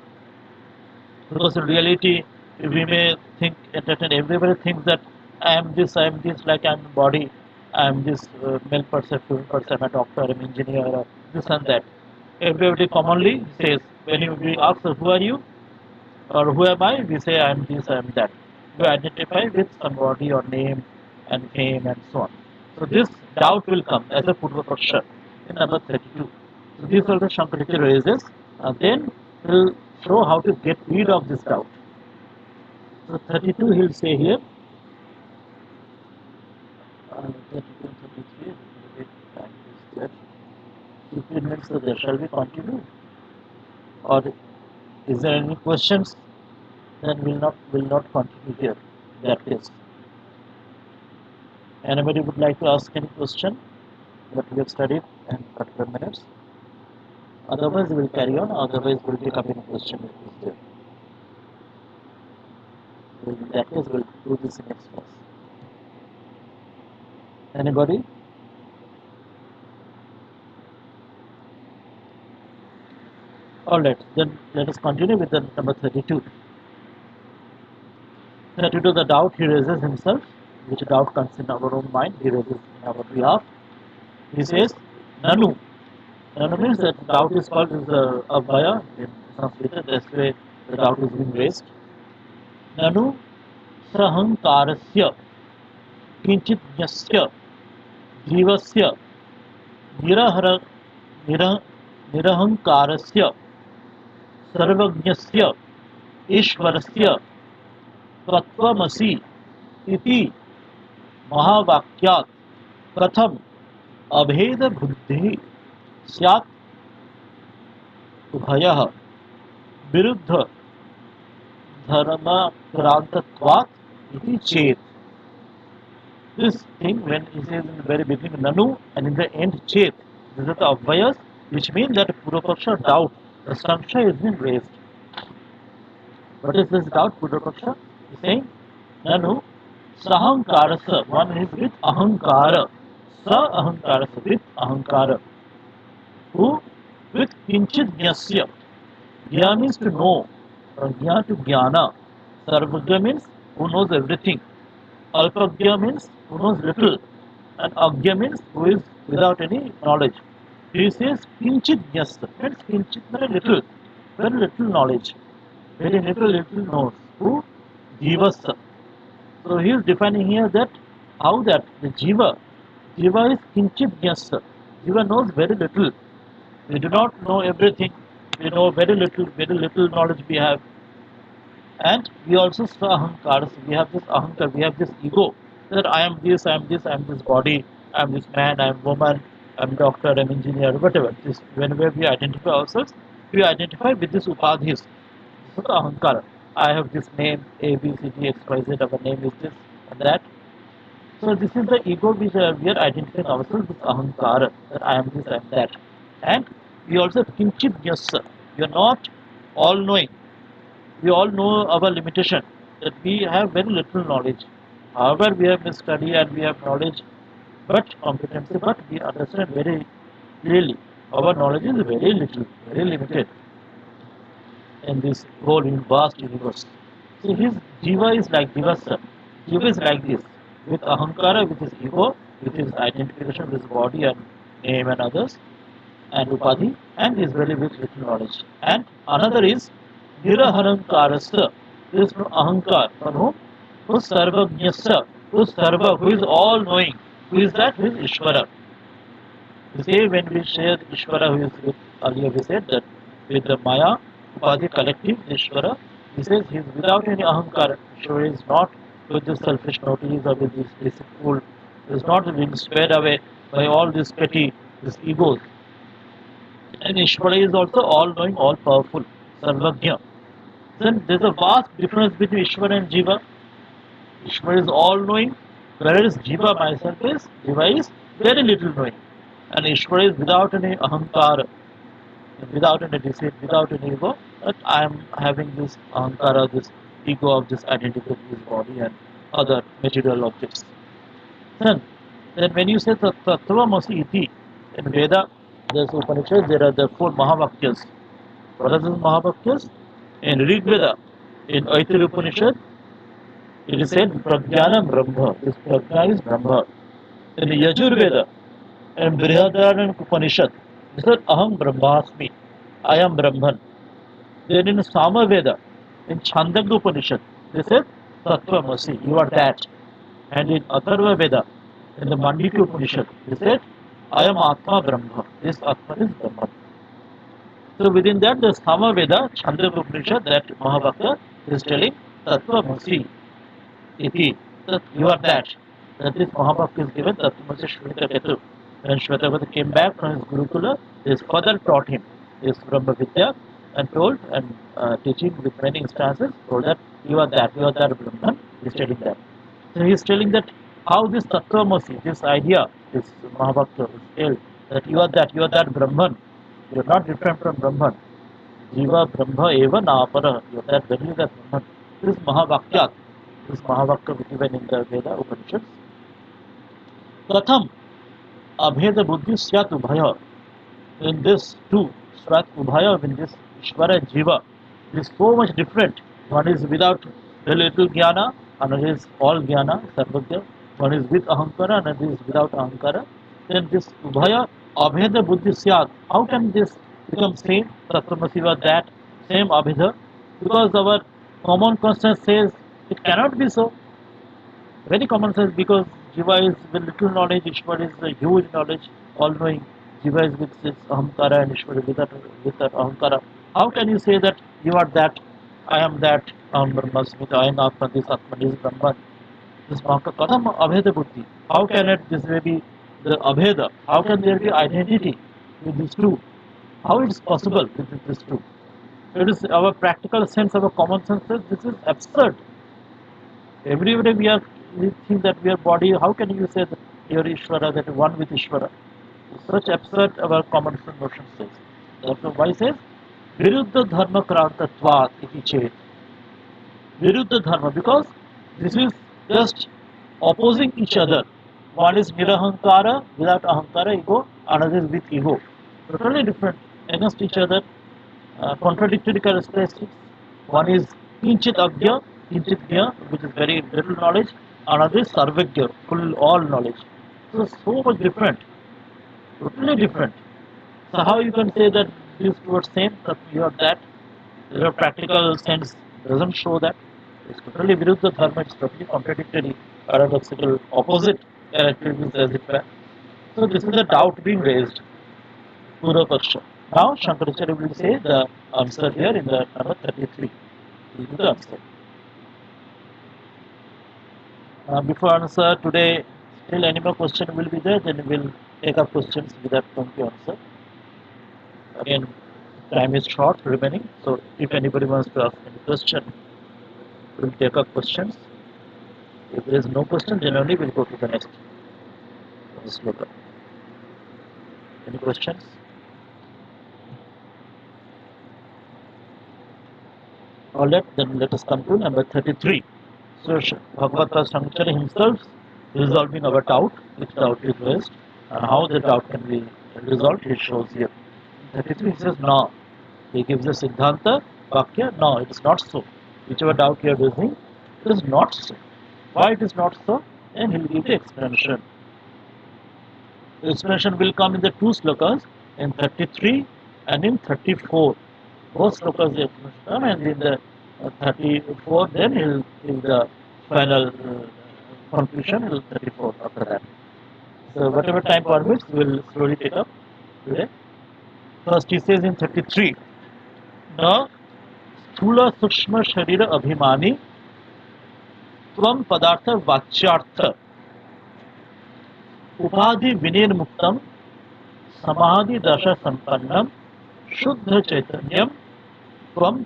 A: Because in reality, we may think, entertain, everybody thinks that I am this, like I am body, I am this male person, female person, I am a doctor, I am an engineer, this and that. Everybody commonly says, when you be asked, who are you? Or who am I? We say, I am this, I am that. We identify with somebody or name and fame and so on. So this doubt will come as a Purva Paksha in number 32. So these are the Shankaracharya raises, and then will show how to get rid of this doubt. So 32 he'll say here, 32, 33, 15 minutes so there shall we continue? Or is there any questions? Then will not continue here in that case. Anybody would like to ask any question that we have studied in particular minutes? Otherwise we will carry on, otherwise we will take up any question if it is there. In that case we will do this in next class. Anybody? Alright, then let us continue with the number 32. 32, the doubt he raises himself, which doubt comes in our own mind, he raises in our behalf. He says, Nanu. Nanu means that doubt is called as the Abhaya in Sanskrit, that's where the doubt is being raised. Nanu Sahankarasya Kinchit Nyasya Jivasya Nirahankarasya Sarvajnasya Ishvarasya Tattvamasi iti Mahavakyat Katham Abheda Buddhi Syat Ubhayah Viruddha Dharmasastras iti Chet. This thing, when he says in the very beginning Nanu and in the end Chet, these are the Abhayas, which mean that Purvapaksha doubt, the Samshaya is being raised. What is this doubt? Purvapaksha is saying, Nanu Sahankarasa, one is with Ahankara. Sa Ahankarasa, with Ahankara. Who? With Kinchit Jnasya. Jna means to know. Jna to Jnana. Sarvagya means who knows everything. Alpagya means who knows little. And Agya means who is without any knowledge. He says kinchit jnasa. That's kinchit, very little knowledge, very little knows. Who? Jivasa. So he is defining here that how that the Jiva is kinchit jnasa. Jiva knows very little. We do not know everything. We know very little knowledge we have. And we also saw ahankar. So we have this ahankar, we have this ego that I am this, I am this body, I am this man, I am woman, I am doctor, I am engineer, whatever. This whenever we identify ourselves, we identify with this upadhis. This is the ahankara. I have this name, A, B, C, D, X, Y, Z, our name is this and that. So this is the ego which we are identifying ourselves with ahankara, that I am this, I am that. And we also kinchit jnasa. We are not all knowing. We all know our limitation, that we have very little knowledge. However, we have study and we have knowledge, but competency, but we understand very clearly. Our knowledge is very little, very limited in this whole vast universe. So his jiva is like divasa. Jiva is like this, with ahankara, with his ego, with his identification with his body and name and others, and upadhi, and is very with little knowledge. And another is niraharankarasa. This is from ahankar, from whom? Who's sarvajnasa, who's sarva, who is all knowing. Who is that? Who is Ishvara. You say when we share Ishvara, who is with, earlier we said that with the Maya, Upadhi collective, Ishvara, he says he is without any ahankar. Ishvara is not with this selfish notice or with this deceitful, he is not being swept away by all these petty, these egos. And Ishvara is also all knowing, all powerful, Sarvajna. Then there's a vast difference between Ishvara and Jiva. Ishvara is all knowing, whereas Jiva is very little knowing. And Ishvara is without any ahankara, without any deceit, without any ego. But I am having this ahankara, this ego of this identity with this body and other material objects. Then, then when you say Tattvamasi iti, in Veda, there's Upanishads, there are the four Mahavakyas. What are those Mahavakyas? In Rig Veda, in Aitara Upanishad, it is said Prajnana Brahma. This Prajna is Brahma. In Yajurveda, in Brihadaranyaka Upanishad, it said Aham Brahmasmi. I am Brahman. Then in Samaveda, in Chandogya Upanishad, they said Tattvamasi, you are that. And in Atharva Veda, in the Mandikya Upanishad, they said, I am Atma Brahma. This Atma is Brahman. So within that, the Samaveda, Chandogya Upanishad, that Mahavakya is telling Tattvamasi iti, that you are that. That this Mahavakya is given Tattvamasi Shveta Ketu. When Shvetavata came back from his Gurukula, his father taught him this Brahma Vidya and told and teaching with many instances, told that you are that Brahman. He is telling that. So he is telling that how this Tattvamasi, this idea, this Mahavakya is told that you are that Brahman. You are not different from Brahman. Jiva Brahma eva napara. You are that very that Brahman. This Mahavakyat, this Mahavakya given in the Veda Upanishads. Pratham Abheda Buddhi Syat Ubhaya. In this too, Swat Ubhaya, in this Ishvara and Jiva, it is so much different. One is without a little jnana, another is all jnana, sarvagya. One is with ahankara, another is without ahankara. Then this Ubhaya, Abheda Buddhi Syat. How can this become same? Tattvamasiva, that same Abheda? Because our common conscience says it cannot be so. Very common sense, because Jiva is with little knowledge, Ishvara is a huge knowledge, all knowing. Jiva is with its ahankara and Ishvara with that ahankara. How can you say that you are that, I am that, Aham Brahmasmi, I am Atma, this Atman is Brahman? This Mahaka Kadam Abheda Buddhi. How can it this may be the Abheda? How can there be identity with these two? How it is possible with these two? It is our practical sense, our common sense says this is absurd. Every day we think that we are body. How can you say that you are Ishvara, that one with Ishvara? Such absurd our common sense notion says. Therefore, why says Viruddha Dharma Krantatvat iti chet. Viruddha Dharma, because this is just opposing each other. One is Nirahankara, without Ahankara, ego, another is with ego. Totally different against each other, contradictory characteristics. One is Kinchit Agya, Kinchit Gya, which is very little knowledge, another is Sarvagya, full all knowledge. So much different, totally different. So how you can say that these two are same, that you are that? Your practical sense doesn't show that. It's totally viruddha dharma, it's totally contradictory, paradoxical, opposite characteristics as it were. So this is the doubt being raised. Purvapaksha. Now Shankaracharya will say the answer here in the number 33. This is the answer. Before answer today, still any more question will be there, then we'll take up questions without going to answer. Again, time is short remaining, so if anybody wants to ask any question, we'll take up questions. If there is no question, then only we'll go to the next sloka. Any questions? Alright, then let us come to number 33. So Bhagavata Shankaracharya himself resolving our doubt, which doubt is raised, and how the doubt can be resolved, he shows here. 33 he says, no. He gives a Siddhanta, Vakya, no, it is not so. Whichever doubt you are raising, it is not so. Why it is not so? And he will give the explanation. The explanation will come in the two slokas, in 33 and in 34. Both slokas the explanation come, and in the 34 then he will give the final conclusion in 34 after that. So whatever time permits, we will slowly take up today. First he says in 33, न स्थूल सूक्ष्म शरीर अभिमानी त्वं पदार्थ वाच्यार्थ उपाधि विनिर्मुक्तम समाधि दशा संपन्नम शुद्ध चैतन्यम त्वं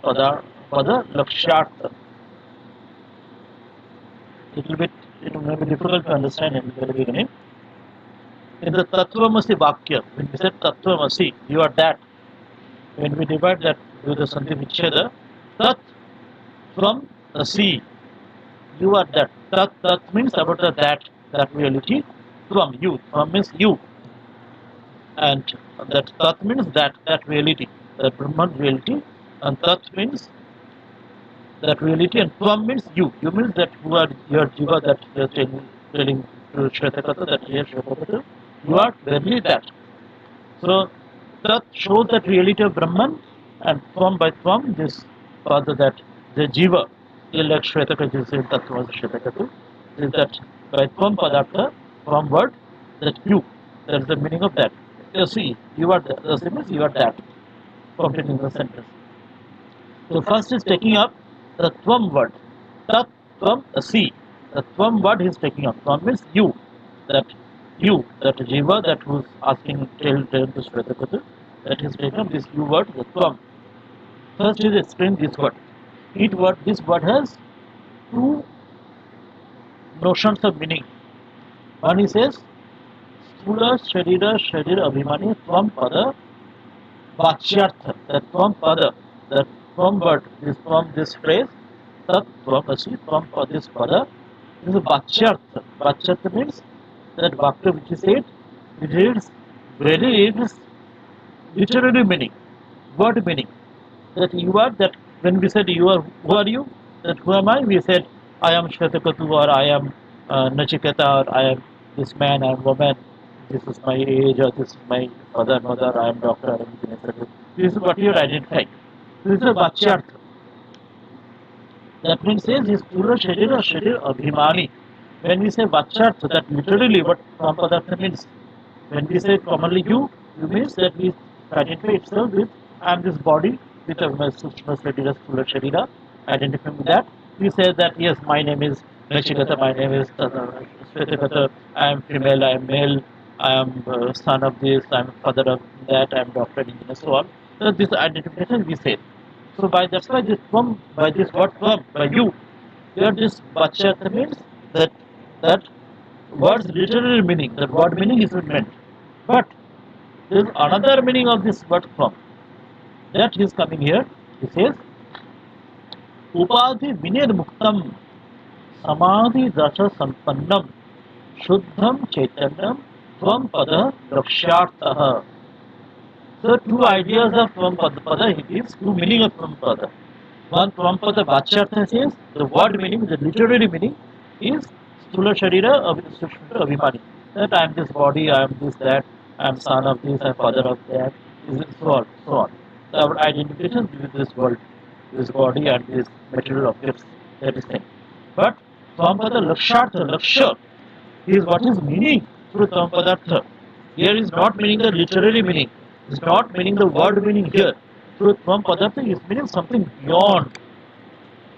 A: पद लक्ष्यार्थ. It may be difficult to understand in the very beginning. In the Tattvamasi Vakya, when we said Tattvamasi, you are that. When we divide that with the Sandhi Vicheda, Tat from the sea, you are that. Tat means about the that reality. Tvam, you. Tvam means you. And that Tat means that reality, that Brahman reality. And Tat means that reality, and Tvam means you. You means that you are your Jiva, that you are telling to Shvetakata, that here Shvetakata, you are verily that. So Tat shows that reality of Brahman, and Tvam by Tvam, this father that the Jiva, like Shvetakata is in Tattva Shvetakata, is that by Tvam Padartha, Tvam word, that you, that is the meaning of that. You see, you are that, the same as you are that, completing the sentence. So first is taking up the Tvam word, Tat Tvam Asi. The Tvam word he is taking up. Tvam means you, that Jiva, that who is asking, tell to Shvetakata, that is taken this you word, the Tvam. First is explain this word. This word has two notions of meaning. One he says, Sthula Sharira Sharir Abhimani Tvam Pada Vachyartha. That Tvam Pada, that Tvam word, this phrase, Tat Tvam Asi, Tvam Pada, this Pada, this is Vachyartha. Vachyartha means that Vakya which is said, it is literary meaning, word meaning. That you are that, when we said you are, who are you? That who am I? We said I am Shvetakatu, or I am Nachiketa, or I am this man, I am woman, this is my age, or this is my father, mother, I am doctor, etc. This is what you are identifying. This is a Vachyartha. That means says is Pura Sharira Sharir Abhimani. When we say Vachyartha, that literally what Sampadartha means. When we say commonly you means that we identify itself with I am this body, with a Sukshma Sharira, Sthula Sharira, identifying with that. We say that yes, my name is Nachikata, my name is Svetakata, I am female, I am male, I am son of this, I am father of that, I am doctor, engineer, so on. So this identification we say. So that's why this Tvam, by this word Tvam, by you, here this Vachyartha means that word's literary meaning, that word meaning is meant. But there is another meaning of this word Tvam. That is coming here. He says, Upadhi Vinirmuktam Samadhi Dasha Sampannam Shuddham Chaitanyam Tvam Pada Lakshyartaha. So two ideas of Tvam Pada, he gives two meaning of Tvam Pada. One Tvam Pada Vachyartha says, the word meaning, the literary meaning is Sthula Sharira Abhimani. That I am this body, I am this, that, I am son of this, I am father of that, So on. So our identification with this world, this body and this material objects, that is thing. But Tvam-pada Laksha is what is meaning through Tvam-padartha. Here is not meaning the literary meaning. It's not meaning the word meaning here. Through Tvam-padartha is meaning something beyond.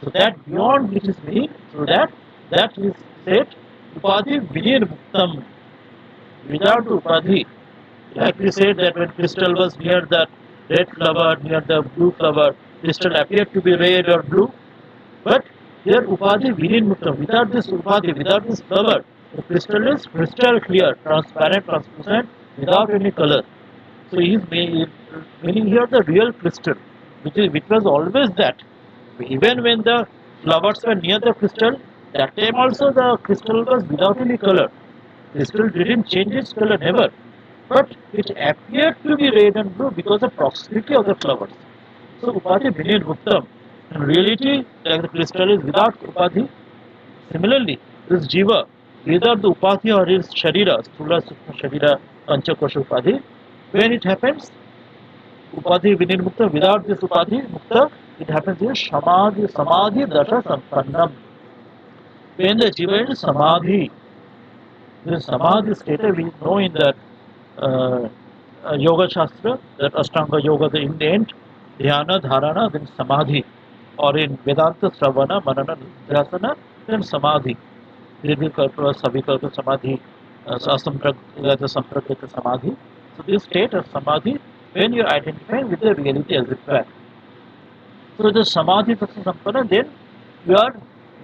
A: So that beyond which is meaning, so that is said, Upadhi Vinir Muktam. Without Upadhi, like we said that when crystal was near the red flower, near the blue flower, crystal appeared to be red or blue. But here Upadhi Virin Muktam, without this Upadhi, without this flower, the crystal is crystal clear, transparent, translucent, without any color. So he is meaning here the real crystal, which was always that. Even when the flowers were near the crystal, that time also the crystal was without any color. Crystal didn't change its color, never. But it appeared to be red and blue because of proximity of the flowers. So Upadhi Vinir Muktam. In reality, like the crystal is without Upadhi. Similarly, this Jiva, without the Upadhi or his Sharira, Sthula, Sukma, Sharira, Panchakosha Upadhi, when it happens, Upadhi Vinir Mukta, without this Upadhi Mukta, it happens in Samadhi Dasha Sampannam. When the Jiva is Samadhi, the Samadhi state we know in that Yoga Shastra, that Ashtanga Yoga, the end, Dhyana, Dharana, then Samadhi, or in Vedanta, Sravana, Manana, Nidhyasana, then Samadhi. Nirvikalpa, Savikalpa, Samadhi, Samprakita Samadhi. So this state of Samadhi, when you are identifying with the reality as a fact. So the Samadhi Sampana, then you are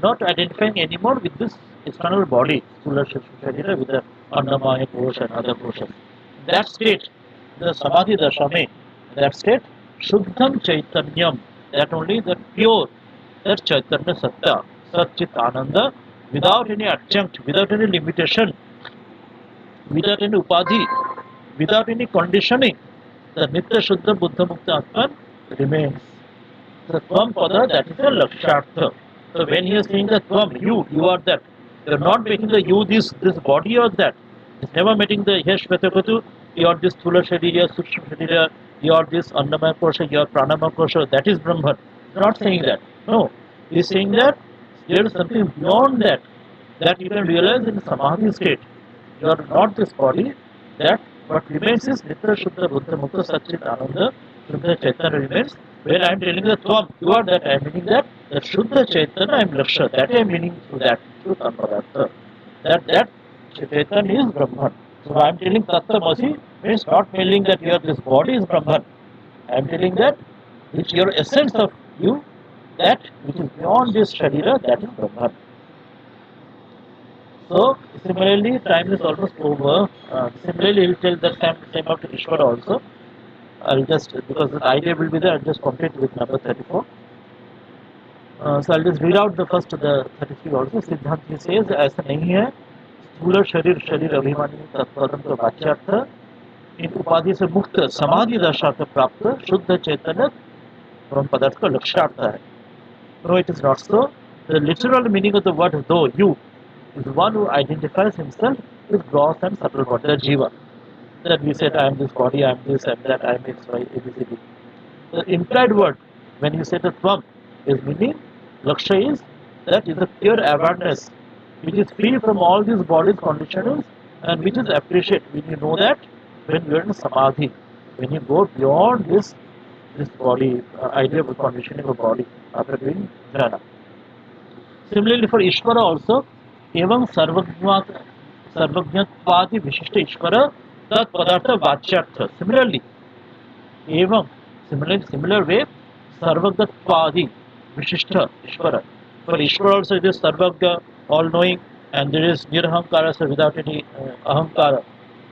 A: not identifying anymore with this external body, Sthula Sharira, with the Annamaya Kosha and other koshas. That state, the Samadhi Dashame, that state, Shuddham Chaitanyam, that only the pure, that Chaitanya Satta, Satchit Ananda, without any adjunct, without any limitation, without any upadhi, without any conditioning, the Nitya Shuddha Buddha Mukta Atman remains. The Tvam Pada, that is the Lakshartha. So when he is saying the Tvam, you are that. You are not making the you this body or that. It's never making the Yesh Vetakatu, you are this Thula Sharira, Sukshma Sharira, you are this Annamaya Kosha, you are Pranamaya Kosha, that is Brahman. He's not saying that. No. He is saying that there is something beyond that you can realize in Samadhi state. You are not this body, that what remains is Nitya Shuddha Buddha Mukta Satchit Ananda, Shuddha Chaitanya remains. When I am telling the Tvam, you are that, I am meaning that Shuddha Chaitanya, I am Laksha, that I am meaning through that, through Tattva. That Chaitanya is Brahman. So I am telling Tattvabodha means not meaning that your this body is Brahman. I am telling that which your essence of you, that which is beyond this Sharira, that is Brahman. So similarly, time is almost over. Similarly, he will tell the same out to Ishvara also. I'll just, because the idea will be there, I'll just complete with number 34. So I'll just read out the first of the 33 also. Siddhanta says, ऐसा नहीं है स्थूल शरीर अभिमानी तत्परंतर वाच्यार्थ इन उपाधि से मुक्त समाधि दशा का प्राप्त शुद्ध चैतन्य ब्रह्म पदार्थ का लक्ष्यार्थ है. No, it is not so. The literal meaning of the word though, you, is one who identifies himself with gross and subtle body, the Jiva. That we said, I am this body, I am this, I am that, I am X, Y, ABCD. The implied word, when you say the Tvam, is meaning, Laksha is, that is a pure awareness, which is free from all these body's conditionings, and which is appreciated when you know that, when you are in Samadhi, when you go beyond this body, idea of conditioning of body, after doing jhana. Similarly for Ishvara also, एवं सर्वज्ञत्वादि विशिष्ट ईश्वर तत्पदार्थ वाच्यार्थ. Similarly, एवं similar way, सर्वज्ञत्वादि विशिष्ट ईश्वर. For Ishvara also it is Sarvagya, all knowing, and there is Nirahankara, so without any Ahankara.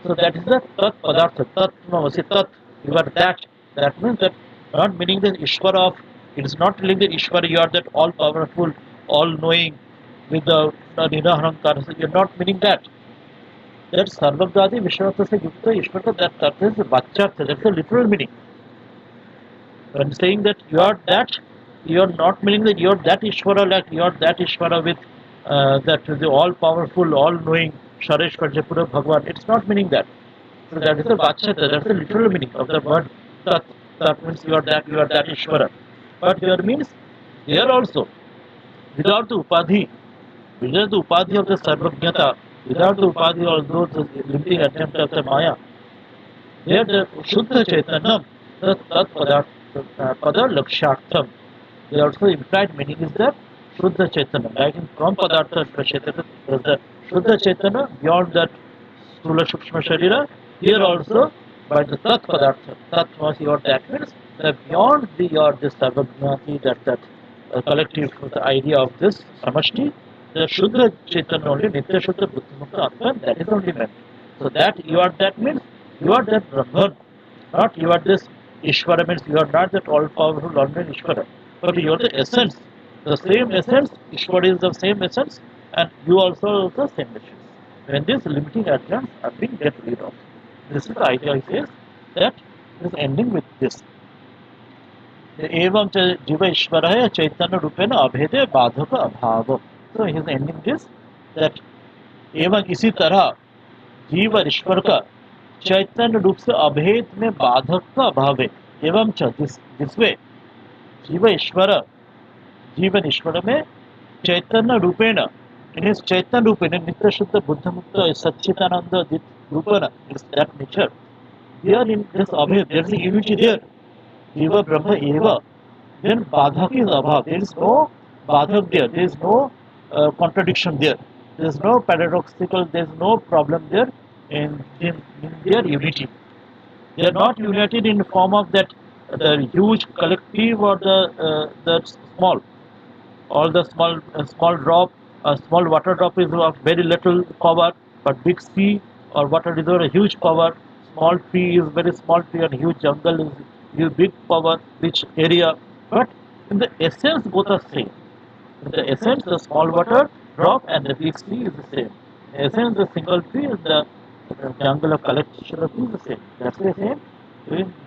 A: So that is the Tat Padartha, Tattvabodha, Tat, you are that. That means that not meaning the Ishvara of, it is not telling the Ishvara you are that all powerful, all knowing, with the Nirahankara, so you are not meaning that. That Sarvagadi Vishwata se Yukta Ishvara, that is the Vachyartha, that's the literal meaning. When saying that you are that, you are not meaning that you are that Ishvara, like you are that Ishvara with that the all powerful, all knowing Shareshwar Japura Bhagwan. It's not meaning that. So that is the Vachyata, that's the literal meaning of the word Tat. Tat means you are that Ishvara. But here means here also, without the Upadhi, without the Upadhi of the Sarvajnata, without the Upadhi of those limiting attempt of the Maya, there the Shuddha Chaitanya, the Tat Pada Lakshartham, the also implied meaning is that Shuddha Chaitanya. Like in from Padartha Chaitanya, there's the Shuddha Chaitanya beyond that Stula Shukshma Sharira. Here also, by the Tat Padartha, Tat was your that means that beyond the your this Sarvajnati, that collective the idea of this Samashti, the Shuddha Chaitanya only, Nitya Shuddha Buddhamukta Atman, that is only meant. So that you are that means you are that Brahman, not you are this Ishvara means you are not that all powerful Lord Ishvara, but you are the essence. The same essence, Ishvara is the same essence, and you also are the same essence. When these limiting attributes are being get rid of. This is the idea he says that is ending with this. एवं च जीव ईश्वर है चैतन्य रूपेण अभेदे बाधक अभाव. So he is ending this that एवं इसी तरह जीव और ईश्वर का चैतन्य रूप से अभेद में बाधक का अभाव है. एवं च दिस वे जीव जीवन ईश्वर में चैतन्य रूपेण इन इस चैतन्य रूपेण नित्य शुद्ध बुद्ध मुक्त सच्चिदानंद रूपेण is that nature. There in this abhed there is a unity there. Jiva Brahma Eva. Then Badhak is Abhav. There is no Badhak there. There is no contradiction there. There is no paradoxical, there is no problem there in their unity. They are not united in the form of that the huge collective or the small. All the small drop, a small water drop is of very little power, but big sea or water is of a huge power. Small tree is very small tree and huge jungle is huge big power, rich area. But in the essence, both are same. In the essence, the small water drop and the big sea is the same. In essence, the single tree and the jungle of collection of trees is the same. That's the same.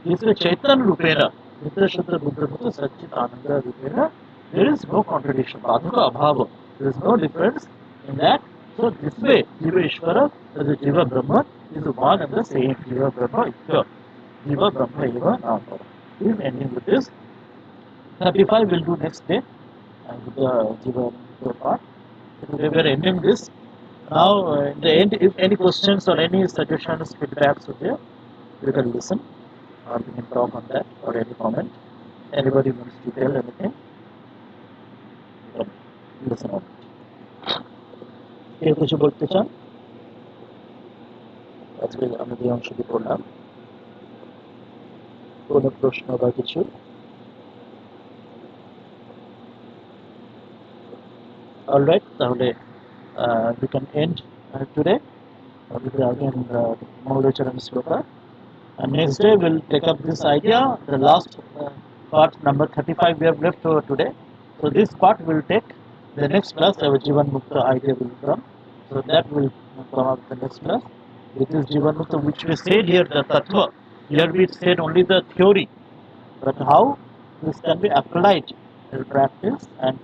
A: This is Chaitanya Rupena. Nitya Shuddha Buddha Buddha Satchit Ananda Rupena. There is no contradiction. Badhaka Abhava. There is no difference in that. So this way, Jiva Ishvara, the Jiva Brahma, is one and the same. Jiva Brahma Aikya. Jiva Brahma Eva Anutāpa. He is ending with this. 35 we'll do next day. And with the Jiva part. Today we are ending this. Now, in the end, if any questions or any suggestions, feedbacks are there, we can listen or we can talk on that or any comment. Anybody wants to tell anything, we can listen on it. কে কিছু বলতে চান? আজকে আমাদের অংশটি করলাম। কোনো প্রশ্ন বা কিছু? All right, তাহলে we can end today with again Mangalacharana Sloka. And next day we'll take up this idea, the last part number 35 we have left for today. So this part will take the next class, our Jivan Mukta idea will come. So that will come up the next class. It is Jivan Mukta which we said here, the Tattva. Here we said only the theory. But how this can be applied in practice and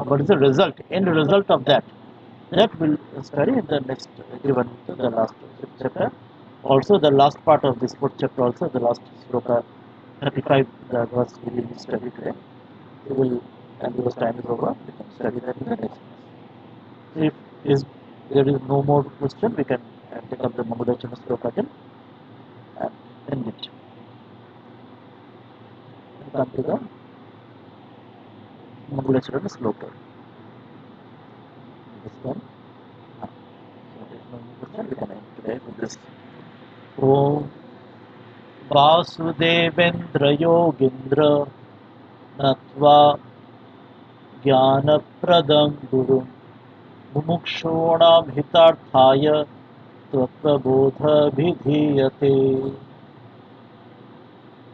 A: what is the result, end result of that. That will study in the next Jivan Mukta, the last chapter. Also the last part of this fourth chapter also, the last sloka 35 that was we will study today. We will, and because time is over, we can study that in the next class. If there is no more question, we can take up the Mangalacharana sloka again and end it. And come to the Mangalacharana sloka. This one. So there is no more question, we can end today with this. ॐ वासुदेवेन्द्र योगीन्द्र नत्वा ज्ञानप्रदं गुरुं मुमुक्षूणां हितार्थाय तत्त्वबोधभिधीयते.